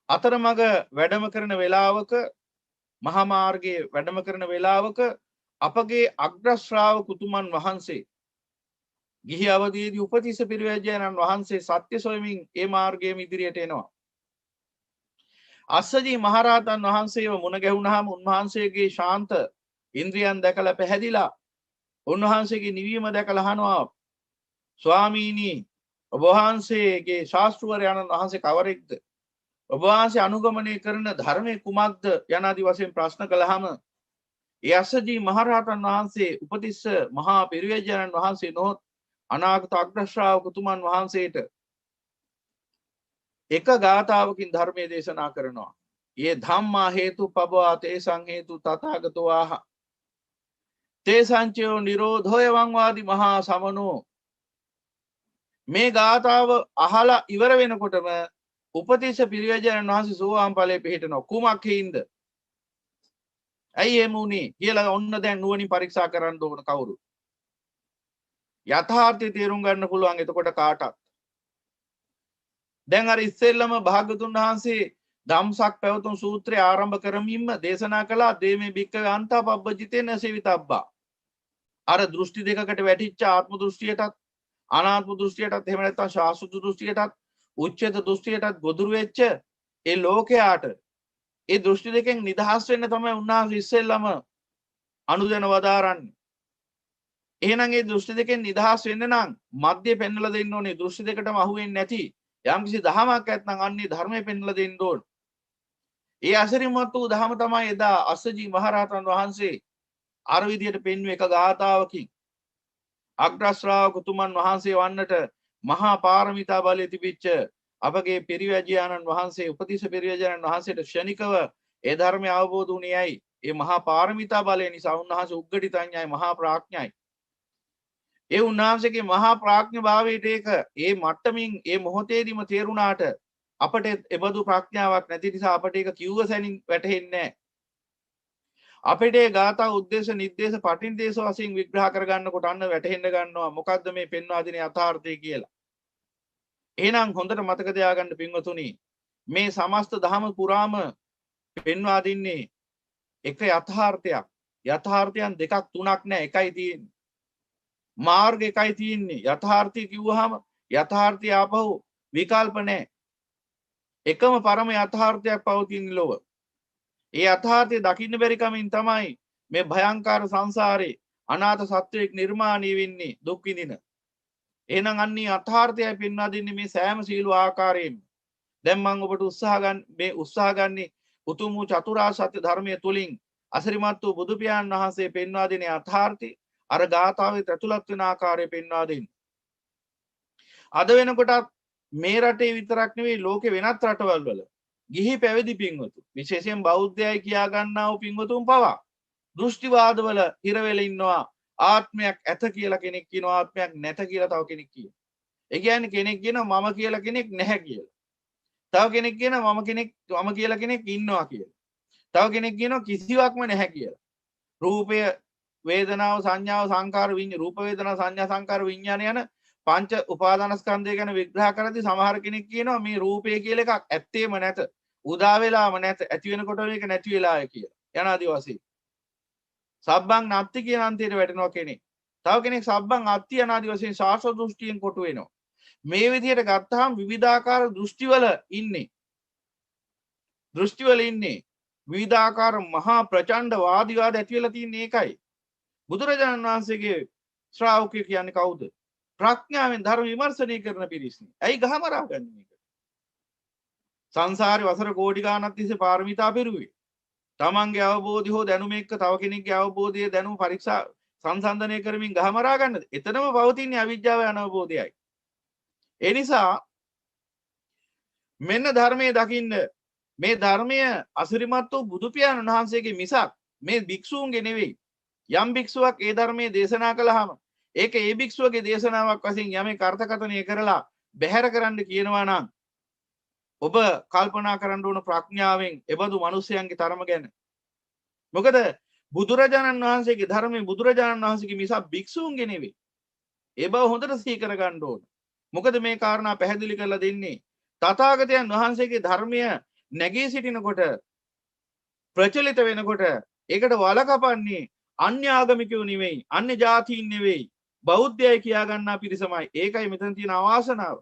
අතරමඟ වැඩම කරන වේලාවක, මහා මාර්ගයේ වැඩම කරන වේලාවක අපගේ අග්‍ර ශ්‍රාවක උතුමන් වහන්සේ ගිහි අවදීදී උපතිස්ස පිරිවැජ්ජයන්න් වහන්සේ සත්‍ය සොයමින් ඒ මාර්ගයේම ඉදිරියට එනවා. අස්සජී මහරහතන් වහන්සේව මුණ ගැහුණාම උන්වහන්සේගේ ශාන්ත ඉන්ද්‍රියන් දැකලා පැහැදිලා උන්වහන්සේගේ නිවීම දැකලා අහනවා, ස්වාමීනි ඔබ වහන්සේගේ ශාස්ත්‍රවරයන්න් වහන්සේ කවරෙක්ද? ඔබ වහන්සේ අනුගමනය කරන ධර්මයේ කුමක්ද? යනාදි වශයෙන් ප්‍රශ්න කළාම ඒ අස්සජී මහරහතන් වහන්සේ උපතිස්ස මහා පිරිවැජ්ජයන්න් වහන්සේ නොහොත් අනාගත අග්‍ර ශ්‍රාවක උතුමන් වහන්සේට එක ගාථාවකින් ධර්මයේ දේශනා කරනවා. "යේ ධම්මා හේතුප්පවා තේසං හේතු තථාගතෝ ආහ. තේසංචයෝ නිරෝධෝය වංවාදි මහා සමනෝ." මේ ගාථාව අහලා ඉවර වෙනකොටම උපතිස්ස පිරිවැජ්ජයන්න් වහන්සේ සෝවාන් ඵලයේ පිහිටනවා. කුමක් හේින්ද? ඇයි එහෙම වුනේ කියලා ඔන්න දැන් නුවණින් පරීක්ෂා කරන්න ඕන කවුරු? යථාර්ථය තේරුම් ගන්න පුළුවන් එතකොට කාටත්. දැන් අර ඉස්සෙල්ලම භාග්‍යතුන් වහන්සේ ධම්සක් පැවතුම් සූත්‍රය ආරම්භ කරමින්ම දේශනා කළා දේමේ භික්ඛවේ අන්තා පබ්බජිතේන සේවිතබ්බා. අර දෘෂ්ටි දෙකකට වැටිච්ච ආත්ම දෘෂ්ටියටත් අනාත්ම දෘෂ්ටියටත් එහෙම නැත්නම් ශාස්ත්‍ර දෘෂ්ටියටත් උච්ඡේද දෘෂ්ටියටත් ගොදුරු වෙච්ච ඒ ලෝකයාට ඒ දෘෂ්ටි දෙකෙන් නිදහස් වෙන්න තමයි උන්වහන්සේ ඉස්සෙල්ලම අනුදැන වදාරන්නේ. එහෙනම් ඒ දෘෂ්ටි දෙකෙන් නිදහස් වෙන්න නම් මධ්‍ය පෙන්වලා දෙන්න ඕනේ. දෘෂ්ටි දෙකටම අහු වෙන්නේ නැති යම්කිසි දහමක් ඇත්නම් අන්නේ ධර්මයේ පෙන්වලා දෙන්න ඕනේ. ඒ අසිරිමත් වූ දහම තමයි එදා අස්සජී මහරහතන් වහන්සේ අර විදියට පෙන්වුව එක ගාථාවකින් අග්‍ර ශ්‍රාවක උතුමන් වහන්සේ වන්නට මහා පාරමිතා බලය තිබිච්ච අපගේ පිරිවැජියාණන් වහන්සේ උපතිස්ස පිරිවැජියාණන් වහන්සේට ක්ෂණිකව ඒ ධර්මය අවබෝධ වුණේ ඇයි? ඒ මහා පාරමිතා බලය නිසා. උන්වහන්සේ උග්ගටිතඥයි, මහා ප්‍රඥයි. ඒ උන්වහන්සේගේ මහා ප්‍රඥා භාවයට ඒක ඒ මට්ටමින් ඒ මොහොතේදීම තේරුණාට අපට එබඳු ප්‍රඥාවක් නැති නිසා අපට ඒක කිව්ව සැනින් වැටහෙන්නේ නැහැ. අපිට ඒ ගාථා උද්දේශ නිर्देश පටිනිදේශ වශයෙන් විග්‍රහ කරගන්නකොට අන්න වැටහෙන්න ගන්නවා මොකද්ද මේ පෙන්වා දෙන යථාර්ථය කියලා. එහෙනම් හොඳට මතක තියාගන්න පින්වතුනි, මේ සමස්ත ධම පුරාම පෙන්වා දෙන්නේ එක යථාර්ථයක්. යථාර්ථයන් දෙකක් තුනක් නෑ, එකයි තියෙන්නේ. මාර්ග එකයි තියෙන්නේ. යථාර්ථය කිව්වහම යථාර්ථය ආපහු විකල්ප නෑ. එකම පරම යථාර්ථයක් පවතින ලොව. ඒ යථාර්ථය දකින්න බැරි කමින් තමයි මේ භයංකාර සංසාරේ අනාථ සත්වයක් නිර්මාණය වෙන්නේ, දුක් විඳින. එහෙනම් අන්නේ යථාර්ථයයි පෙන්වා දෙන්නේ මේ සෑම සීල ආකාරයෙන්ම. දැන් මම ඔබට උත්සාහ ගන්නේ උතුම් වූ චතුරාර්ය සත්‍ය ධර්මයේ තුලින් අසිරිමත් වූ බුදු පියාණන් වහන්සේ පෙන්වා දෙන යථාර්ථය අර ගාථාවේ ඇතුළත් වෙන ආකාරය පෙන්වා දෙන්න. අද වෙනකොට මේ රටේ විතරක් නෙවෙයි ලෝකේ වෙනත් රටවල් වල ගිහි පැවිදි පින්වතුන්, විශේෂයෙන් බෞද්ධයයි කියා ගන්නා වූ පින්වතුන් පවා දෘෂ්ටිවාදවල හිර වෙලා ඉන්නවා. ආත්මයක් ඇත කියලා කෙනෙක් කියනවා, ආත්මයක් නැත කියලා තව කෙනෙක් කියනවා. ඒ කියන්නේ කෙනෙක් කියනවා මම කියලා කෙනෙක් නැහැ කියලා. තව කෙනෙක් කියනවා මම කියලා කෙනෙක් ඉන්නවා කියලා. තව කෙනෙක් කියනවා කිසිවක්ම නැහැ කියලා. රූපය, වේදනාව, සංඥාව, සංකාර, රූප වේදනා සංඥා සංකාර විඥාන යන පංච උපාදානස්කන්ධය ගැන විග්‍රහ කරද්දී සමහර කෙනෙක් කියනවා මේ රූපය කියලා එකක් ඇත්තේම නැත, උදා වෙලාම නැත, ඇති වෙනකොට මේක නැති වෙලාය කියලා. යනාදී වශයෙන් සබ්බං නත්ති කියන අන්තයට වැටෙනවා කෙනෙක්. තව කෙනෙක් සබ්බං අත්ති අනාදී වශයෙන් ශාස්ත්‍ර දෘෂ්ටියෙන් කොටු වෙනවා. මේ විදිහට ගත්තාම විවිධාකාර දෘෂ්ටිවල ඉන්නේ. විවිධාකාර මහා ප්‍රචණ්ඩ වාදිවාද ඇති වෙලා තියෙන්නේ ඒකයි. බුදුරජාණන් වහන්සේගේ ශ්‍රාවකයෝ කියන්නේ කවුද? ප්‍රඥාවෙන් ධර්ම විමර්ශනය කරන පිරිස්නේ. ඇයි ගහමරා ගන්නේ මේක? සංසාරේ වසර කෝටි ගාණක් තිස්සේ පාරමිතා පෙරුවේ. තමන්ගේ අවබෝධය හෝ දැනුම එක්ක තව කෙනෙක්ගේ අවබෝධය දැනුම පරීක්ෂා සංසන්දනය කරමින් ගහමරා ගන්නද? එතනම පවතින අවිජ්ජාව අනවබෝධයයි. ඒ නිසා මෙන්න ධර්මයේ දකින්න, මේ ධර්මය අසිරිමත් වූ බුදු පියාණන් වහන්සේගේ මිසක් මේ භික්ෂූන්ගේ නෙවෙයි. යම් භික්ෂුවක් ඒ ධර්මයේ දේශනා කළාම ඒක ඒ භික්ෂුවගේ දේශනාවක් වශයෙන් යමෙක් අර්ථකථනය කරලා බැහැර කරන්න කියනවා නම් ඔබ කල්පනා කරන්න ඕන ප්‍රඥාවෙන් එබඳු මිනිසයන්ගේ තරම ගැන. මොකද බුදුරජාණන් වහන්සේගේ ධර්මයේ බුදුරජාණන් වහන්සේගේ මිසක් භික්ෂූන්ගේ නෙවෙයි. ඒ බව හොඳට සිහි කරගන්න ඕන. මොකද මේ කාරණා පැහැදිලි කරලා දෙන්නේ තථාගතයන් වහන්සේගේ ධර්මය නැගී සිටිනකොට, ප්‍රචලිත වෙනකොට ඒකට වලකපන්නේ අන්‍ය ආගමිකයෝ නෙවෙයි, අන්‍ය ජාතීන් නෙවෙයි, බෞද්ධයයි කියා ගන්නා පිරිසමයි. ඒකයි මෙතන තියෙන අවාසනාව.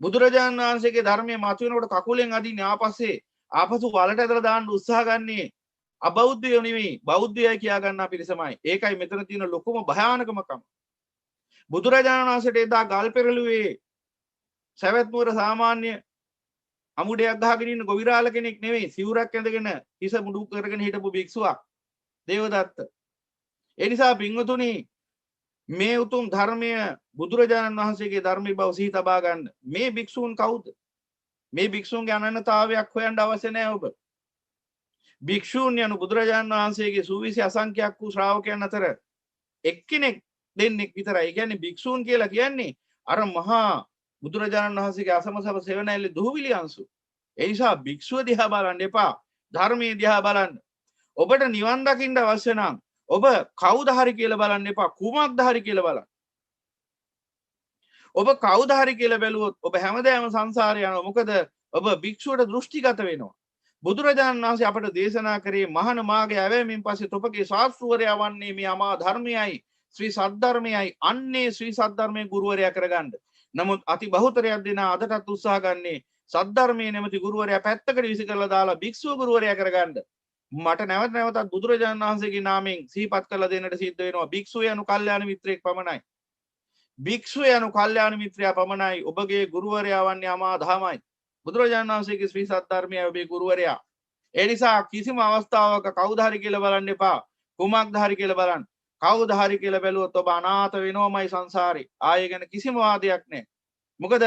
බුදුරජාණන් වහන්සේගේ ධර්මයේ මතුවෙනකොට කකුලෙන් අදින්නේ ආපසු වලට ඇදලා දාන්න උත්සාහ ගන්නේ අබෞද්ධයෝ නෙවෙයි, බෞද්ධයයි කියා ගන්නා පිරිසමයි. ඒකයි මෙතන තියෙන ලොකුම භයානකමකම. බුදුරජාණන් වහන්සේට එදා ගල් පෙරළුවේ සවැත් නුවර සාමාන්‍ය අමුඩයක් ගහගෙන ඉන්න ගොවිරාල කෙනෙක් නෙවෙයි, සිවුරක් ඇඳගෙන හිස මුඩු කරගෙන හිටපු භික්ෂුවක් දේවදත්ත. ඒ නිසා පින්වතුනි, මේ උතුම් ධර්මය බුදුරජාණන් වහන්සේගේ ධර්මයේ බව සිහි තබා ගන්න. මේ භික්ෂූන් කවුද? මේ භික්ෂූන්ගේ අනන්‍යතාවයක් හොයන්න අවශ්‍ය නැහැ ඔබ. භික්ෂූන් යනු බුදුරජාණන් වහන්සේගේ සූවිසි අසංඛ්‍යක් වූ ශ්‍රාවකයන් අතර එක්කෙනෙක් දෙන්නෙක් විතරයි. ඒ කියන්නේ භික්ෂූන් කියලා කියන්නේ අර මහා බුදුරජාණන් වහන්සේගේ අසමසම සෙවණැල්ලේ දුහවිලි අංශු. ඒ නිසා භික්ෂුව දිහා බලන්න එපා, ධර්මයේ දිහා බලන්න. ඔබට නිවන් දකින්න අවශ්‍ය නම් ඔබ කවුද හරි කියලා බලන්න එපා, කුමක්ද හරි කියලා බලන්න. ඔබ කවුද හරි කියලා බැලුවොත් ඔබ හැමදාම සංසාරේ යනවා. මොකද ඔබ භික්ෂුවට දෘෂ්ටිගත වෙනවා. බුදුරජාණන් වහන්සේ අපට දේශනා කරේ මහාන මාගේ ඇවෑමෙන් පස්සේ තොපගේ ශාස්ත්‍රවරයා වන්නේ මේ අමා ධර්මයයි ශ්‍රී සද්ධර්මයයි. අන්නේ ශ්‍රී සද්ධර්මයේ ගුරුවරයා කරගන්න. නමුත් අති බහුතරයක් දෙනා අදටත් උත්සාහ ගන්නේ සද්ධර්මයේ නැමැති ගුරුවරයා පැත්තකට විසි කරලා දාලා භික්ෂුව ගුරුවරයා කරගන්න. මට නැවත නැවතත් බුදුරජාණන් වහන්සේගේ නාමයෙන් සිහිපත් කරලා දෙන්නට සිද්ධ වෙනවා. භික්ෂුව යනු කල්යාණ මිත්‍රයෙක් පමණයි. භික්ෂුව යනු කල්යාණ මිත්‍රයා පමණයි. ඔබගේ ගුරුවරයා වන්නේ අමා දහමයි. බුදුරජාණන් වහන්සේගේ ශ්‍රී සද්ධර්මයයි ඔබේ ගුරුවරයා. ඒ නිසා කිසිම අවස්ථාවක කවුද හරි කියලා බලන්න එපා. කුමක්ද හරි කියලා බලන්න. කවුද හරි කියලා බැලුවොත් ඔබ අනාථ වෙනවමයි සංසාරේ. ආයෙ ගැන කිසිම වාදයක් නැහැ. මොකද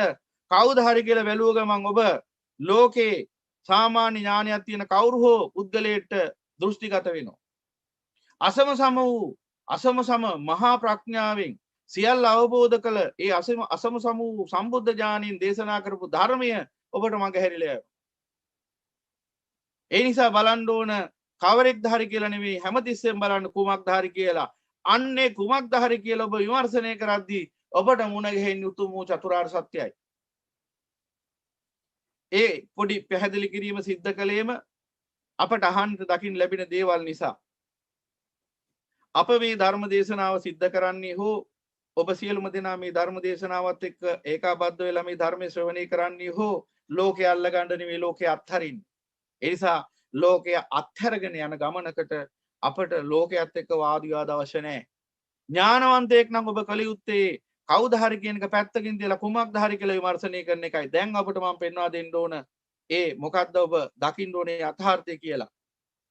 කවුද හරි කියලා බැලුව ගමන් ඔබ ලෝකේ සාමාන්‍ය ඥානයක් තියෙන කවුරු හෝ පුද්ගලයෙක්ට දෘෂ්ටිගත වෙනවා. අසම සම මහා ප්‍රඥාවෙන් සියල්ල අවබෝධ කළ ඒ අසම සම වූ සම්බුද්ධ ඥානයෙන් දේශනා කරපු ධර්මය ඔබට මඟහැරිලා යනවා. ඒ නිසා බලන්න ඕන කවරෙක්ද හරි කියලා නෙමෙයි හැමතිස්සෙම බලන්න කුමක්ද හරි කියලා. අන්නේ කුමක්ද හරි කියලා ඔබ විමර්ශනය කරද්දී ඔබට මුණ ගැහෙන්නේ උතුම් වූ චතුරාර්ය සත්‍යයි. ඒ පොඩි පැහැදිලි කිරීම සිද්ධ කළේම අපට අහන්න දකින්න ලැබෙන දේවල් නිසා. අප මේ ධර්ම දේශනාව සිද්ධ කරන්නේ හෝ ඔබ සියලුම දෙනා මේ ධර්ම දේශනාවත් එක්ක ඒකාබද්ධ වෙලා මේ ධර්මයේ ශ්‍රවණය කරන්නේ හෝ ලෝකේ අල්ලගන්න නෙවෙයි ලෝකේ අත්හරින්න. ඒ නිසා ලෝකය අත්හැරගෙන යන ගමනකට අපට ලෝකයේත් එක්ක වාද විවාද අවශ්‍ය නැහැ. ඥානවන්තයෙක් නම් ඔබ කල යුත්තේ කවුද හරි කියන එක පැත්තකින් තියලා කුමක්ද හරි කියලා විමර්ශනය කරන එකයි. දැන් අපිට මම පෙන්වා දෙන්න ඕන ඒ මොකද්ද ඔබ දකින්න ඕනේ යථාර්ථය කියලා.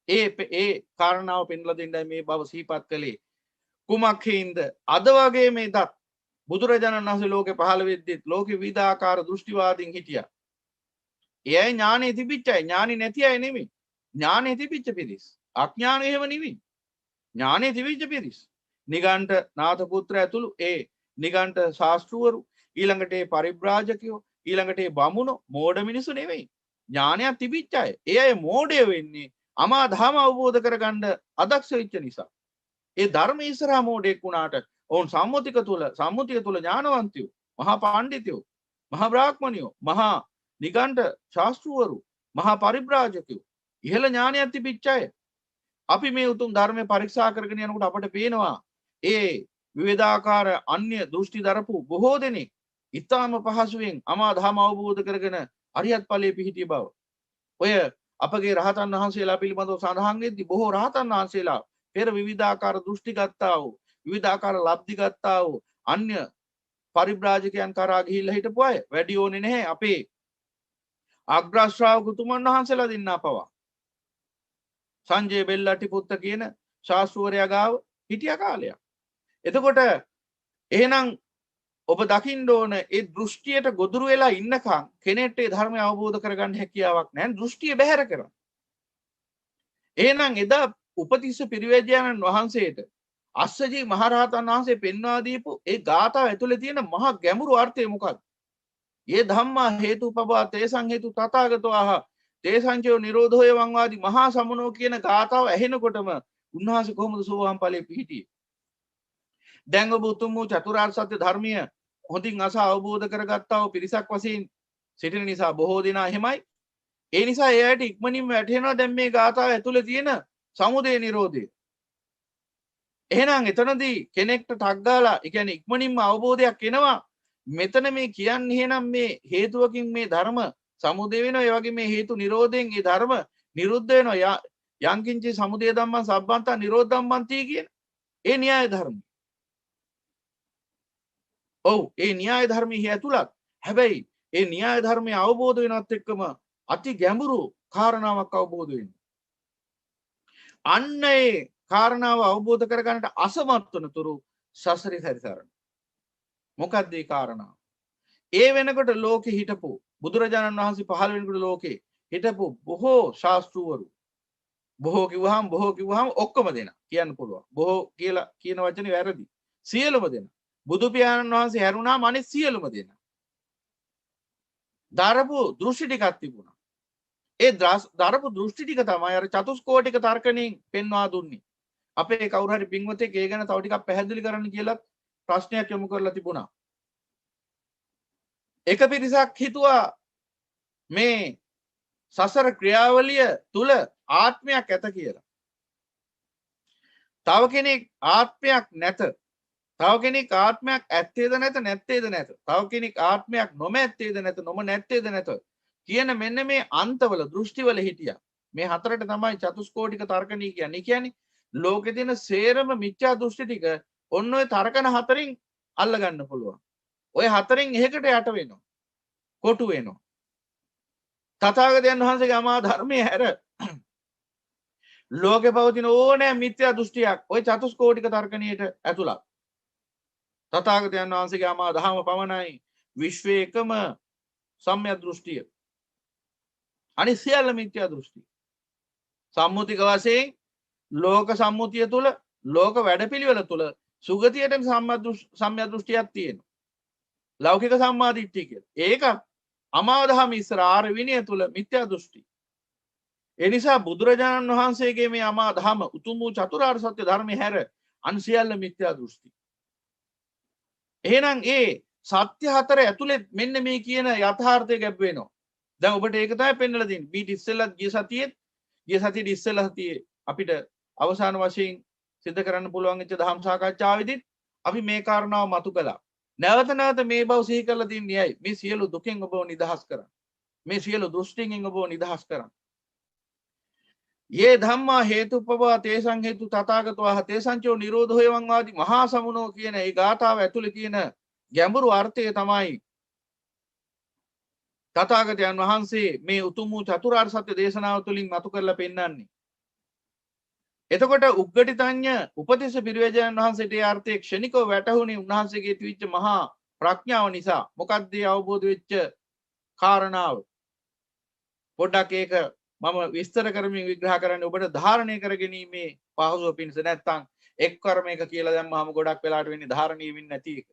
ඒ කාරණාව පෙන්ලා දෙන්නයි මේ බව සිහිපත් කළේ. කුමක් හේින්ද අද වගේ මේ දත් බුදුරජාණන් වහන්සේ ලෝකේ පහළ වෙද්දිත් ලෝකේ විවිධාකාර දෘෂ්ටිවාදීන් හිටියා. එයයි ඥානෙ තිබිච්ච අය, ඥානෙ නැති අය නෙමෙයි. ඥානෙ තිබිච්ච පිරිස්. අඥානෙ එහෙම නෙමෙයි. ඥානෙ තිබිච්ච පිරිස්. නිගණ්ඨ නාථ පුත්‍ර ඇතුළු ඒ නිගණ්ඨ ශාස්ත්‍රවරු, ඊළඟට ඒ පරිබ්‍රාජකයෝ, ඊළඟට ඒ බමුණෝ මෝඩ මිනිසු නෙමෙයි. ඥානයක් තිබිච්ච අය. ඒ අය මෝඩය වෙන්නේ අමා ධර්ම අවබෝධ කරගන්න අදක්ෂ වෙච්ච නිසා. ඒ ධර්ම ඉස්සරහා මෝඩෙක් වුණාට ඔවුන් සම්මුතිය තුල ඥානවන්තයෝ, මහා පඬිතුයෝ, මහා බ්‍රාහ්මණයෝ, මහා නිගණ්ඨ ශාස්ත්‍රවරු, මහා පරිබ්‍රාජකයෝ, ඉහළ ඥානයක් තිබිච්ච අය. අපි මේ උතුම් ධර්මය පරීක්ෂා කරගෙන යනකොට අපට පේනවා ඒ විවිධාකාර අන්‍ය දෘෂ්ටි දරපු බොහෝ දෙනෙක් ඊටාම පහසුවෙන් අමා ධර්ම අවබෝධ කරගෙන අරියත් ඵලයේ පිහිටිය බව. ඔය අපගේ රහතන් වහන්සේලා පිළිබඳව සඳහන් වෙද්දී බොහෝ රහතන් වහන්සේලා පෙර විවිධාකාර දෘෂ්ටි ගත්තා වූ, විවිධාකාර ලබ්ධි ගත්තා වූ අන්‍ය පරිබ්‍රාජකයන් කරා ගිහිල්ලා හිටපු අය වැඩි ඕනේ නැහැ. අපේ අග්‍ර ශ්‍රාවක උතුමන් වහන්සේලා දෙන්නා පවා සංජය බෙල්ලටි පුත්ත කියන ශාස්ත්‍රවරයා ගාව හිටිය කාලයක්. එතකොට එහෙනම් ඔබ දකින්න ඕන ඒ දෘෂ්ටියට ගොදුරු වෙලා ඉන්නකම් කෙනෙක්ට ඒ ධර්මය අවබෝධ කරගන්න හැකියාවක් නැහැ. දෘෂ්ටිය බැහැර කරන්න. එහෙනම් එදා උපතිස්ස පිරිවැජ්ජානන් වහන්සේට අස්සජී මහරහතන් වහන්සේ පෙන්වා දීපු ඒ ගාථාව ඇතුලේ තියෙන මහා ගැඹුරු අර්ථය මොකක්ද? ये ධම්මා හේතුපබා තේසං හේතු තථාගතෝ ආහ තේසංචෝ නිරෝධෝය වංවාදී මහා සමනෝ කියන ගාථාව ඇහෙනකොටම උන්වහන්සේ කොහොමද සෝවාන් ඵලයේ පිහිටියේ? දැන් ඔබ උතුම් වූ චතුරාර්ය සත්‍ය ධර්මය හොඳින් අසා අවබෝධ කරගත්තා වූ පිරිසක් වශයෙන් සිටින නිසා බොහෝ දෙනා එහෙමයි. ඒ නිසා එයාට ඉක්මනින්ම වැටහෙනවා දැන් මේ ගාථාව ඇතුලේ තියෙන සමුදය නිරෝධය. එහෙනම් එතනදී කෙනෙක්ට ටක් ගාලා ඒ කියන්නේ ඉක්මනින්ම අවබෝධයක් එනවා. මෙතන මේ කියන්නේ එහෙනම් මේ හේතුවකින් මේ ධර්ම සමුදය වෙනවා. ඒ වගේ මේ හේතු නිරෝධයෙන් මේ ධර්ම නිරුද්ධ වෙනවා. යංකින්චි සමුදය ධම්මං සබ්බන්තා නිරෝධ ධම්මන්ති කියන ඒ න්‍යාය ධර්ම. ඔව් ඒ න්‍යාය ධර්මයේ ඇතුළත්. හැබැයි ඒ න්‍යාය ධර්මයේ අවබෝධ වෙනවත් එක්කම අති ගැඹුරු කාරණාවක් අවබෝධ වෙනවා. අන්න ඒ කාරණාව අවබෝධ කරගන්නට අසමත් වනතුරු සසරේ සැරිසරන. මොකක්ද ඒ කාරණාව? ඒ වෙනකොට ලෝකෙ හිටපු බුදුරජාණන් වහන්සේ පහළ වෙනකොට ලෝකේ හිටපු බොහෝ ශාස්ත්‍රවරු බොහෝ කිව්වහම ඔක්කොම දෙනා කියන්න පුළුවන්. බොහෝ කියලා කියන වචනේ වැරදි. සියලුම දෙනා බුදු පියාණන් වහන්සේ හැරුණාම අනිත් සියලුම දෙනා දරපු දෘෂ්ටි ටිකක් තිබුණා. ඒ දරපු දෘෂ්ටි ටික තමයි අර චතුස්කෝටික තර්කණයෙන් පෙන්වා දුන්නේ. අපේ කවුරු හරි පින්වතෙක් ඒ ගැන තව ටිකක් පැහැදිලි කරන්න කියලා ප්‍රශ්නයක් යොමු කරලා තිබුණා. එක පිරිසක් හිතුවා මේ සසර ක්‍රියාවලිය තුල ආත්මයක් ඇත කියලා. තව කෙනෙක් ආත්මයක් නැත. තව කෙනෙක් ආත්මයක් ඇත්තේද නැත නැත්තේද නැත. තව කෙනෙක් ආත්මයක් නොමැත්තේද නැත නොම නැත්තේද නැත කියන මෙන්න මේ අන්තවල දෘෂ්ටිවල හිටියා. මේ හතරට තමයි චතුස්කෝටික තර්කණී කියන්නේ. කියන්නේ ලෝකේ තියෙන සේරම මිත්‍යා දෘෂ්ටි ටික ඔන්න ඔය තර්කන හතරින් අල්ල ගන්න පුළුවන්. ඔය හතරින් එකකට යට වෙනවා. කොටු වෙනවා. තථාගතයන් වහන්සේගේ අමා ධර්මයේ හැර ලෝකේ පවතින ඕනෑ මිත්‍යා දෘෂ්ටියක් ඔය චතුස්කෝටික තර්කණියට ඇතුළත්. තථාගතයන් වහන්සේගේ අමා දහම පමණයි විශ්වයේ එකම සම්‍යක් දෘෂ්ටිය. අනිත් සියල්ල මිත්‍යා දෘෂ්ටි. සම්මුතික වශයෙන් ලෝක සම්මුතිය තුල ලෝක වැඩපිළිවෙල තුල සුගතියට සම්‍යක් දෘෂ්ටියක් තියෙනවා. ලෞකික සම්මාදිට්ඨිය කියලා. ඒක අමා දහම ඉස්සර ආර්ය විනය තුල මිත්‍යා දෘෂ්ටි. ඒ නිසා බුදුරජාණන් වහන්සේගේ මේ අමා දහම උතුම් වූ චතුරාර්ය සත්‍ය ධර්මයේ හැර අන් සියල්ල මිත්‍යා දෘෂ්ටි. එහෙනම් ඒ සත්‍ය හතර ඇතුලේ මෙන්න මේ කියන යථාර්ථය ගැබ් වෙනවා. දැන් ඔබට ඒක තමයි පෙන්වලා දෙන්නේ. මීට ඉස්සෙල්ලත් ගිය සතියේ ඉස්සෙල්ලා සතියේ අපිට අවසාන වශයෙන් සිද්ධ කරන්න පුළුවන් වෙච්ච දහම් සාකච්ඡාවේදීත් අපි මේ කාරණාව මතු කළා. නැවත නැවත මේ බව සිහි කරලා තින්නේ ඇයි? මේ සියලු දුකෙන් ඔබව නිදහස් කරන්න. මේ සියලු දෘෂ්ටියෙන් ඔබව නිදහස් කරන්න. යේ ධම්මා හේතුප්පවා තේසං හේතු තථාගතෝ තේසංචෝ නිරෝධෝ එවං වාදී මහා සමුනෝ කියන ඒ ගාථාව ඇතුලේ තියෙන ගැඹුරු අර්ථය තමයි තථාගතයන් වහන්සේ මේ උතුම් වූ චතුරාර්ය සත්‍ය දේශනාව තුළින් මතු කරලා පෙන්වන්නේ. එතකොට උග්ගටිතඤ්ඤ උපතිස්ස පිරිවැජයන් වහන්සේට ඒ අර්ථය ක්ෂණිකව වැටහුණේ උන්වහන්සේගේ තිවිච්ච මහා ප්‍රඥාව නිසා. මොකක්ද ඒ අවබෝධ වෙච්ච කාරණාව? පොඩ්ඩක් ඒක මම විස්තර කරමින් විග්‍රහ කරන්නේ ඔබට ධාරණය කර ගැනීමේ පහසුව පිණිස. නැත්නම් එක් කර්මයක කියලා දැම්මම ගොඩක් වෙලාට වෙන්නේ ධාරණීය වෙන්නේ නැති එක.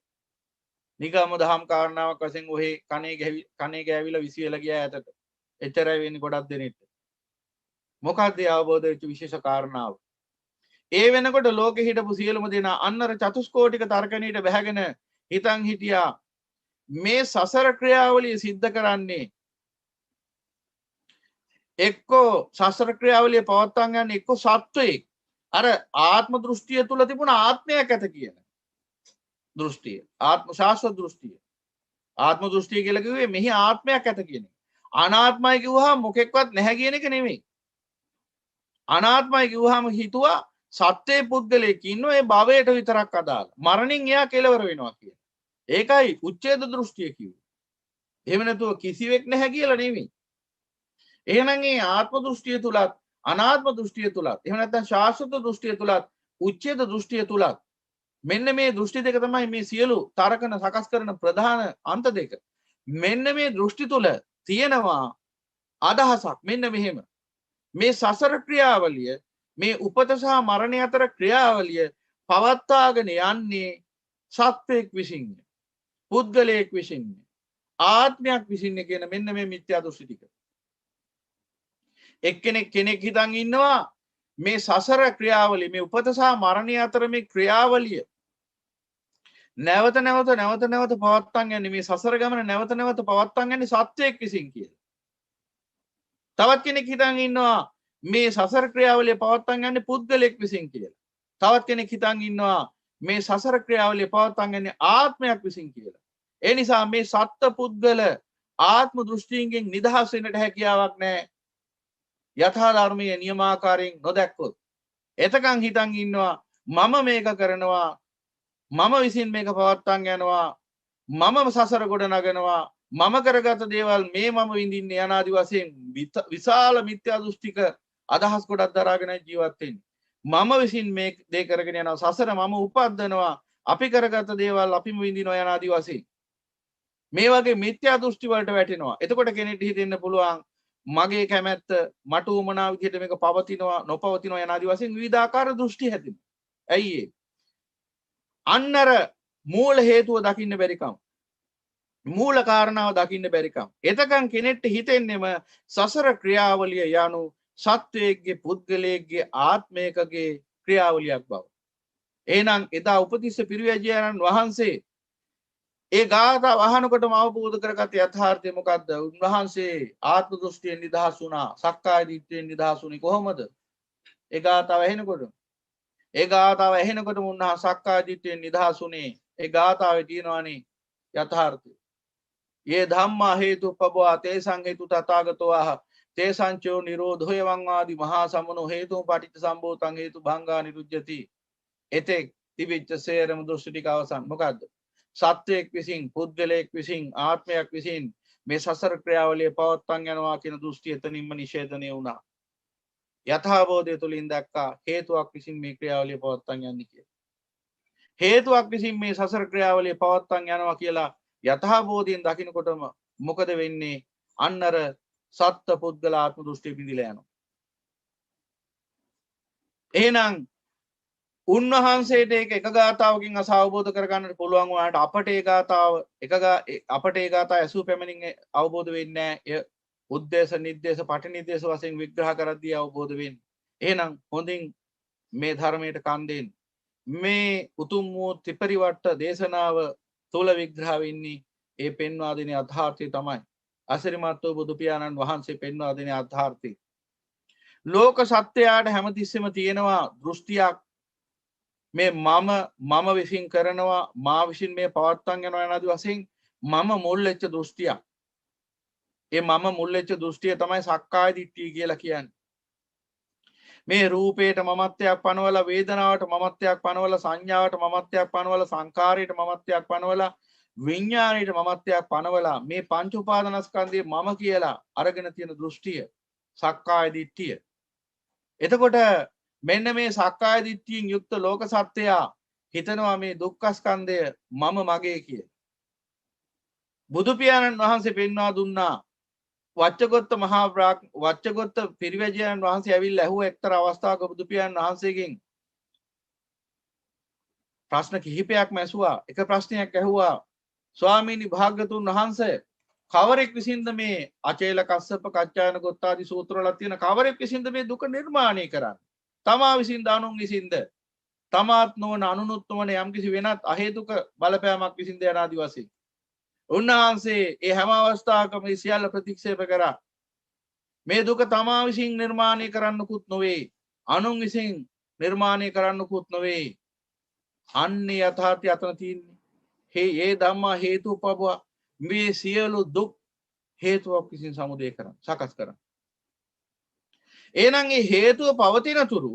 නිකම්ම දහම් කාරණාවක් වශයෙන් ඔහේ කනේ ගෑවිලා විසි වෙලා ගියා ඇතට. එච්චරයි වෙන්නේ ගොඩක් දෙනෙට. මොකක්ද ඒ අවබෝධ වෙච්ච විශේෂ කාරණාව? ඒ වෙනකොට ලෝකෙ හිටපු සියලුම දෙනා අන්නර චතුස්කෝටික තර්කණීට බැහැගෙන හිතන් හිටියා මේ සසර ක්‍රියාවලිය සිද්ධ කරන්නේ එක්කෝ සසර ක්‍රියාවලිය පවත්වාගෙන යන්නේ එක්කෝ සත්වයෙක් අර ආත්ම දෘෂ්ටිය තුල තිබුණ ආත්මයක් ඇත කියන දෘෂ්ටිය. ආත්ම ශාස්ත්‍ර දෘෂ්ටිය. ආත්ම දෘෂ්ටිය කියලා කිව්වේ මෙහි ආත්මයක් ඇත කියන එක. අනාත්මයි කිව්වහම මොකෙක්වත් නැහැ කියන එක නෙමෙයි. අනාත්මයි කිව්වහම හිතුවා සත්‍යයේ පුද්ගලයෙක් ඉන්නවා ඒ භවයට විතරක් අදාළ. මරණින් එයා කෙලවර වෙනවා කියන. ඒකයි උච්ඡේද දෘෂ්ටිය කිව්වේ. එහෙම නැතුව කිසිවෙක් නැහැ කියලා නෙමෙයි. එහෙනම් මේ ආත්ම දෘෂ්ටිය තුලත් අනාත්ම දෘෂ්ටිය තුලත් එහෙම නැත්නම් ශාස්ත්‍ර දෘෂ්ටිය තුලත් උච්ඡේද දෘෂ්ටිය තුලත් මෙන්න මේ දෘෂ්ටි දෙක තමයි මේ සියලු තරකන සකස් කරන ප්‍රධාන අන්ත දෙක. මෙන්න මේ දෘෂ්ටි තුල තියෙනවා අදහසක් මෙන්න මෙහෙම. මේ සසර ක්‍රියාවලිය මේ උපත සහ මරණය අතර ක්‍රියාවලිය පවත්වාගෙන යන්නේ සත්වයක් විසින්, පුද්ගලයෙක් විසින්, ආත්මයක් විසින් කියන මෙන්න මේ මිත්‍යා දෘෂ්ටි ටික. එක්කෙනෙක් හිතන් ඉන්නවා මේ සසර ක්‍රියාවලිය මේ උපත සහ මරණය අතර මේ ක්‍රියාවලිය නැවත නැවත පවත්වාගෙන යන්නේ මේ සසර ගමන නැවත පවත්වාගෙන යන්නේ සත්වයක් විසින් කියලා. තවත් කෙනෙක් හිතන් ඉන්නවා මේ සසර ක්‍රියාවලිය පවත්වාගෙන යන්නේ පුද්ගලයෙක් විසින් කියලා. තවත් කෙනෙක් හිතන් ඉන්නවා මේ සසර ක්‍රියාවලිය පවත්වාගෙන යන්නේ ආත්මයක් විසින් කියලා. ඒ නිසා මේ සත්ත්ව පුද්ගල ආත්ම දෘෂ්ටියෙන් නිදහස් වෙන්නට හැකියාවක් නැහැ. යථා ධර්මයේ නියමාකාරයෙන් නොදැක්කොත්. එතකන් හිතන් ඉන්නවා මම මේක කරනවා, මම විසින් මේක පවත්වාගෙන යනවා, මම සසර ගොඩ නගනවා, මම කරගත දේවල් මේ මම විඳින්නේ අනාදි වශයෙන් විශාල මිත්‍යා දෘෂ්ටික අදහස් ගොඩක් දරාගෙන ජීවත් වෙන්නේ. මම විසින් මේ දේ කරගෙන යනවා, සසර මම උපද්දනවා, අපි කරගත දේවල් අපිම විඳිනවා අනාදි වශයෙන්. මේ වගේ මිත්‍යා දෘෂ්ටි වලට වැටෙනවා. එතකොට කෙනෙක්ට හිතෙන්න පුළුවන් මගේ කැමැත්ත මට උමනා විදිහට මේක පවතිනවා නොපවතිනවා යනාදි වශයෙන් විවිධාකාර දෘෂ්ටි හැදෙනවා. ඇයි ඒ? අන්නර මූල හේතුව දකින්න බැරිකම. මූල කාරණාව දකින්න බැරිකම. එතකන් කෙනෙක්ට හිතෙන්නේම සසර ක්‍රියාවලිය යනු සත්වයේගේ පුද්ගලයේගේ ආත්මයකගේ ක්‍රියාවලියක් බව. එහෙනම් එදා උපතිස්ස පිරිවැජියාණන් වහන්සේ ඒ ගාථාව අහනකොටම අවබෝධ කරගත යථාර්ථය මොකද්ද? උන්වහන්සේ ආත්ම දෘෂ්ටියෙන් නිදහස් වුණා. සක්කාය දිට්ඨියෙන් නිදහස් වුණේ කොහොමද? ඒ ගාථාව ඇහෙනකොට. ඒ ගාථාව ඇහෙනකොටම උන්වහන්සේ සක්කාය දිට්ඨියෙන් නිදහස් වුණේ. ඒ ගාථාවේ තියෙනවානේ යථාර්ථය. ये ධම්මා හේතුප්පවා තේසං හේතු තථාගතෝ ආහ තේසංචෝ නිරෝධෝ යවං ආදි මහා සමනෝ හේතුන් පටිච්ච සම්භූතං හේතු භංගා නිරුජ්ජති. එතෙක් තිබිච්ච සේරම දෘෂ්ටි ටික අවසන්. මොකද්ද? සත්වයක් විසින්, පුද්ගලයෙක් විසින්, ආත්මයක් විසින් මේ සසර ක්‍රියාවලිය පවත්වාගෙන යනවා කියන දෘෂ්ටි එතනින්ම නිෂේධනය වුණා. යථාබෝධය තුලින් දැක්කා හේතුවක් විසින් මේ ක්‍රියාවලිය පවත්වාගෙන යන්නේ කියලා. හේතුවක් විසින් මේ සසර ක්‍රියාවලිය පවත්වාගෙන යනවා කියලා යථාබෝධයෙන් දකින්නකොටම මොකද වෙන්නේ? අන්නර සත්ත්ව පුද්ගල ආත්ම දෘෂ්ටි බිඳිලා යනවා. එහෙනම් උන්වහන්සේට ඒක එක ගාතාවකින් අවබෝධ කරගන්නට පුළුවන් වුණාට අපට ඒ ගාතාව අපට ඒ ගාතාව ඇසූ පැමිණින් අවබෝධ වෙන්නේ නැහැ. උද්දේශ නිද්දේශ පටිනිද්දේශ වශයෙන් විග්‍රහ කරද්දී අවබෝධ වෙන්නේ. එහෙනම් හොඳින් මේ ධර්මයට කන් දෙන්න. මේ උතුම් වූ ත්‍රිපරිවට්ට දේශනාව තුල විග්‍රහ වෙන්නේ ඒ පෙන්වා දෙන යථාර්ථය තමයි. අසිරිමත් වූ බුදු පියාණන් වහන්සේ පෙන්වා දෙන යථාර්ථය. ලෝක සත්‍යයට හැමතිස්සෙම තියෙනවා දෘෂ්ටියක්. මේ මම විසින් කරනවා, මා විසින් මේ පවත්වාගෙන යනවා යනාදී වශයෙන් මම මුල් වෙච්ච දෘෂ්ටියක්. ඒ මම මුල් වෙච්ච දෘෂ්ටිය තමයි සක්කාය දිට්ඨිය කියලා කියන්නේ. මේ රූපේට මමත්වයක් පනවලා, වේදනාවට මමත්වයක් පනවලා, සංඥාවට මමත්වයක් පනවලා, සංකාරයට මමත්වයක් පනවලා, විඥාණයට මමත්වයක් පනවලා මේ පංච උපාදානස්කන්ධය මම කියලා අරගෙන තියෙන දෘෂ්ටිය සක්කාය දිට්ඨිය. එතකොට මෙන්න මේ සක්කාය දිට්ඨියෙන් යුක්ත ලෝක සත්‍යය හිතනවා මේ දුක්ඛ ස්කන්ධය මම මගේ කියලා. බුදු පියාණන් වහන්සේ පෙන්වා දුන්නා වච්චගොත්ත වච්චගොත්ත පිරිවැජියන් වහන්සේ ඇවිල්ලා ඇහුව එක්තරා අවස්ථාවක බුදු පියාණන් වහන්සේගෙන් ප්‍රශ්න කිහිපයක්ම ඇසුවා. එක ප්‍රශ්නයක් ඇහුවා, ස්වාමීනි භාග්‍යතුන් වහන්සේ කවරෙක් විසින්ද මේ අචේල කස්සප කච්චායන ගොත්තාදී සූත්‍රවල තියෙන කවරෙක් විසින්ද මේ දුක නිර්මාණය කරන්නේ? තමා විසින්ද අනුන් විසින්ද? තමාත් නොවන අනුනුත් නොවන යම්කිසි වෙනත් අහේතුක බලපෑමක් විසින්ද යනාදී වශයෙන්. උන්වහන්සේ ඒ හැම අවස්ථාවකම මේ සියල්ල ප්‍රතික්ෂේප කරා. මේ දුක තමා විසින් නිර්මාණය කරන්නකුත් නොවේ, අනුන් විසින් නිර්මාණය කරන්නකුත් නොවේ. අන්නේ යථාර්ථය අතන තියෙන්නේ. ඒ ධම්මා හේතුපබව මේ සියලු දුක් හේතුවක් විසින් සමුදය කරන සකස් කරන. එහෙනම් මේ හේතුව පවතින තුරු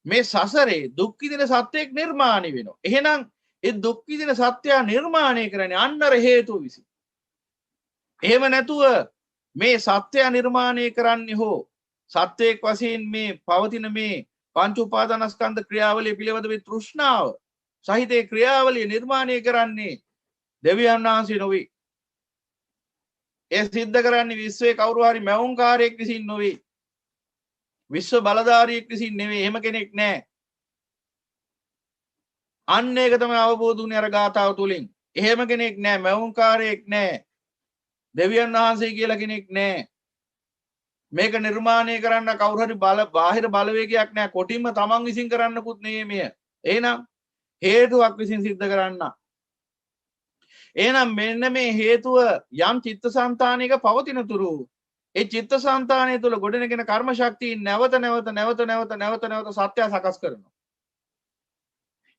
මේ සසරේ දුක් විඳින සත්‍යයක් නිර්මාණය වෙනවා. එහෙනම් ඒ දුක් විඳින සත්‍යය නිර්මාණය කරන්නේ අන්නර හේතුව විසින්. එහෙම නැතුව මේ සත්‍යය නිර්මාණය කරන්නේ හෝ සත්‍යයක් වශයෙන් මේ පවතින මේ පංච උපාදානස්කන්ධ ක්‍රියාවලිය පිළිබඳ මේ තෘෂ්ණාව සහිත ක්‍රියාවලිය නිර්මාණය කරන්නේ දෙවියන් වහන්සේ නොවේ. ඒ සිද්ධ කරන්නේ විශ්වයේ කවුරු හරි මැවුම්කාරයෙක් විසින් නොවේ. විශ්ව බලධාරියෙක් විසින් නෙවෙයි. එහෙම කෙනෙක් නැහැ. අන්න ඒක තමයි අවබෝධ වුනේ අර ගාථාව තුලින්. එහෙම කෙනෙක් නැහැ, මැවුම්කාරයෙක් නැහැ, දෙවියන් වහන්සේ කියලා කෙනෙක් නැහැ. මේක නිර්මාණය කරන්න කවුරු හරි බාහිර බලවේගයක් නැහැ. කොටින්ම තමන් විසින් කරන්නකුත් නෙමෙයි මෙය. එහෙනම් හේතුවක් විසින් සිද්ධ කරන්න. එහෙනම් මෙන්න මේ හේතුව යම් චිත්තසංතානයක පවතින තුරු ඒ චිත්තසංතානය තුළ ගොඩනගෙන කර්ම ශක්තිය නැවත සත්‍යය සකස් කරනවා.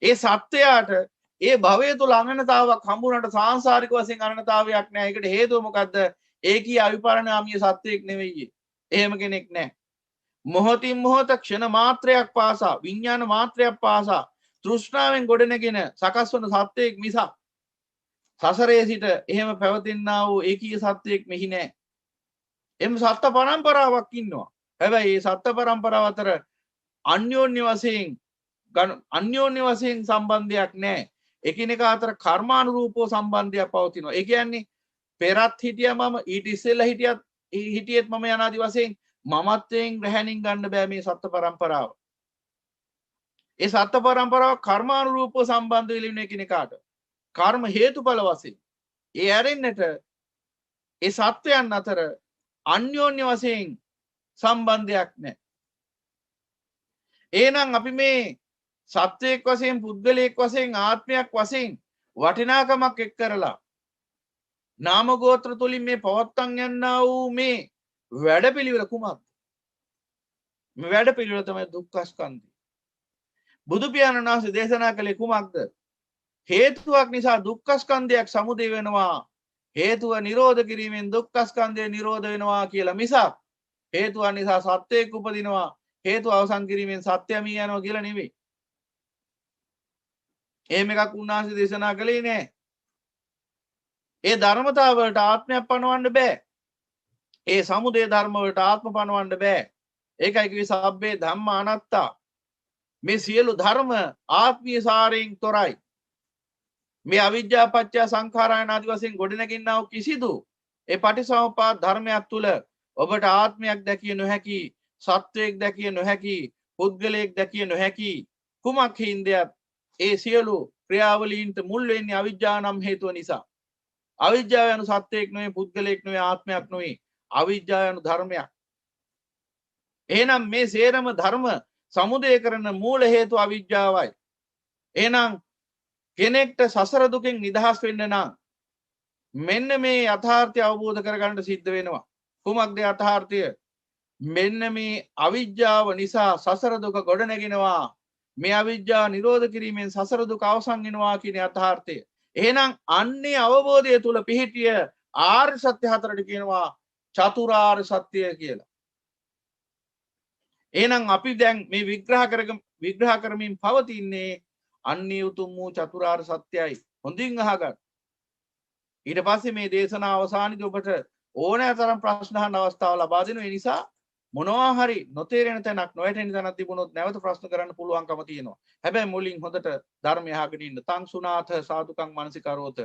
ඒ සත්‍යයට ඒ භවය තුළ අනන්‍යතාවක් හම්බුනට සාංශාරික වශයෙන් අනන්‍යතාවයක් නැහැ. ඒකට හේතුව මොකද්ද? ඒකී අවිපරිණාමීය සත්‍යයක් නෙවෙයි. එහෙම කෙනෙක් නැහැ. මොහොතින් මොහොත ක්ෂණ මාත්‍රයක් පාසා, විඥාන මාත්‍රයක් පාසා තෘෂ්ණාවෙන් ගොඩනගෙන සකස් වන සත්‍යයක් මිසක් සසරේ සිට එහෙම පැවතිනා වූ ඒකීය සත්‍යයක් මෙහි නැහැ. එම් සත්ත්ව පරම්පරාවක් ඉන්නවා. හැබැයි මේ සත්ත්ව පරම්පරාව අතර අන්‍යෝන්‍ය වශයෙන් සම්බන්ධයක් නැහැ. එකිනෙකා අතර කර්මානුරූපව සම්බන්ධයක් පවතිනවා. ඒ කියන්නේ පෙරත් හිටියා මම, ඊට ඉස්සෙල්ලා හිටියෙත් මම යනාදී වශයෙන් මමත්වයෙන් රැහැණින් ගන්න බෑ මේ සත්ත්ව පරම්පරාව. ඒ සත්ත්ව පරම්පරාව කර්මානුරූපව සම්බන්ධ වෙලා ඉන්න එකිනෙකාට. කර්ම හේතුඵල වශයෙන් ඒ ඇරෙන්නට ඒ සත්වයන් අතර අන්‍යෝන්‍ය වශයෙන් සම්බන්ධයක් නැහැ. එහෙනම් අපි මේ සත්වයක් වශයෙන්, පුද්ගලයෙක් වශයෙන්, ආත්මයක් වශයෙන් වටිනාකමක් එක් කරලා නාම ගෝත්‍ර තුලින් මේ පවත්තන් යන්නා වූ මේ වැඩපිළිවෙල කුමක්ද? මේ වැඩපිළිවෙල තමයි දුක්ඛ ස්කන්ධය. බුදු පියාණන් වහන්සේ දේශනා කළේ කුමක්ද? හේතුවක් නිසා දුක්ඛ ස්කන්ධයක් සමුදය වෙනවා. හේතුව නිරෝධ කිරීමෙන් දුක්ඛ ස්කන්ධය නිරෝධ වෙනවා කියලා මිසක් හේතුව නිසා සත්‍යයක් උපදිනවා. හේතුව අවසන් කිරීමෙන් සත්‍යම යනවා කියලා නෙවෙයි. එහෙම එකක් උන්වහන්සේ දේශනා කළේ නෑ. ඒ ධර්මතාවලට ආත්මයක් පනවන්න බෑ. ඒ සමුදය ධර්ම වලට ආත්ම පනවන්න බෑ. ඒකයි කිව්වේ සබ්බේ ධම්ම අනාත්තා. මේ සියලු ධර්ම ආත්මීය සාරයෙන් තොරයි. මේ අවිජ්ජා පත්‍ය සංඛාරයන ආදි වශයෙන් ගොඩනැගින්නා වූ කිසිදු ඒ පටිසමුප්පාද ධර්මයක් තුල ඔබට ආත්මයක් දැකිය නොහැකි, සත්වයක් දැකිය නොහැකි, පුද්ගලයෙක් දැකිය නොහැකි කුමක් හින්දයක් ඒ සියලු ක්‍රියාවලීන්ට මුල් වෙන්නේ අවිජ්ජා නම් හේතුව නිසා. අවිජ්ජාව යනු සත්වයක් නෙවෙයි, පුද්ගලයෙක් නෙවෙයි, ආත්මයක් නෙවෙයි. අවිජ්ජාව යනු ධර්මයක්. එහෙනම් මේ සේරම ධර්ම සමුදය කරන මූල හේතුව අවිජ්ජාවයි. එහෙනම් කෙනෙක්ට සසර දුකෙන් නිදහස් වෙන්න නම් මෙන්න මේ යථාර්ථය අවබෝධ කරගන්න සිද්ධ වෙනවා. කුමක්ද යථාර්ථය? මෙන්න මේ අවිජ්ජාව නිසා සසර දුක ගොඩ නැගෙනවා. මේ අවිජ්ජාව නිරෝධ කිරීමෙන් සසර දුක අවසන් වෙනවා කියන යථාර්ථය. එහෙනම් අන්නේ අවබෝධය තුල පිහිටිය ආර්ය සත්‍ය හතරට කියනවා චතුරාර්ය සත්‍ය කියලා. එහෙනම් අපි දැන් මේ විග්‍රහ කරමින් පවතින්නේ අන්නේ උතුම් වූ චතුරාර්ය සත්‍යයි. හොඳින් අහගන්න. ඊට පස්සේ මේ දේශනාව අවසානයේදී ඔබට ඕනෑ තරම් ප්‍රශ්න අහන්න අවස්ථාව ලබා දෙනවා. ඒ නිසා මොනවා හරි නොතේරෙන තැනක් නොයැටෙන තැනක් තිබුණොත් නැවත ප්‍රශ්න කරන්න පුළුවන්කම තියෙනවා. හැබැයි මුලින් හොඳට ධර්මය අහගෙන ඉන්න. තං සුනාථ සාදුකං මනසිකරෝත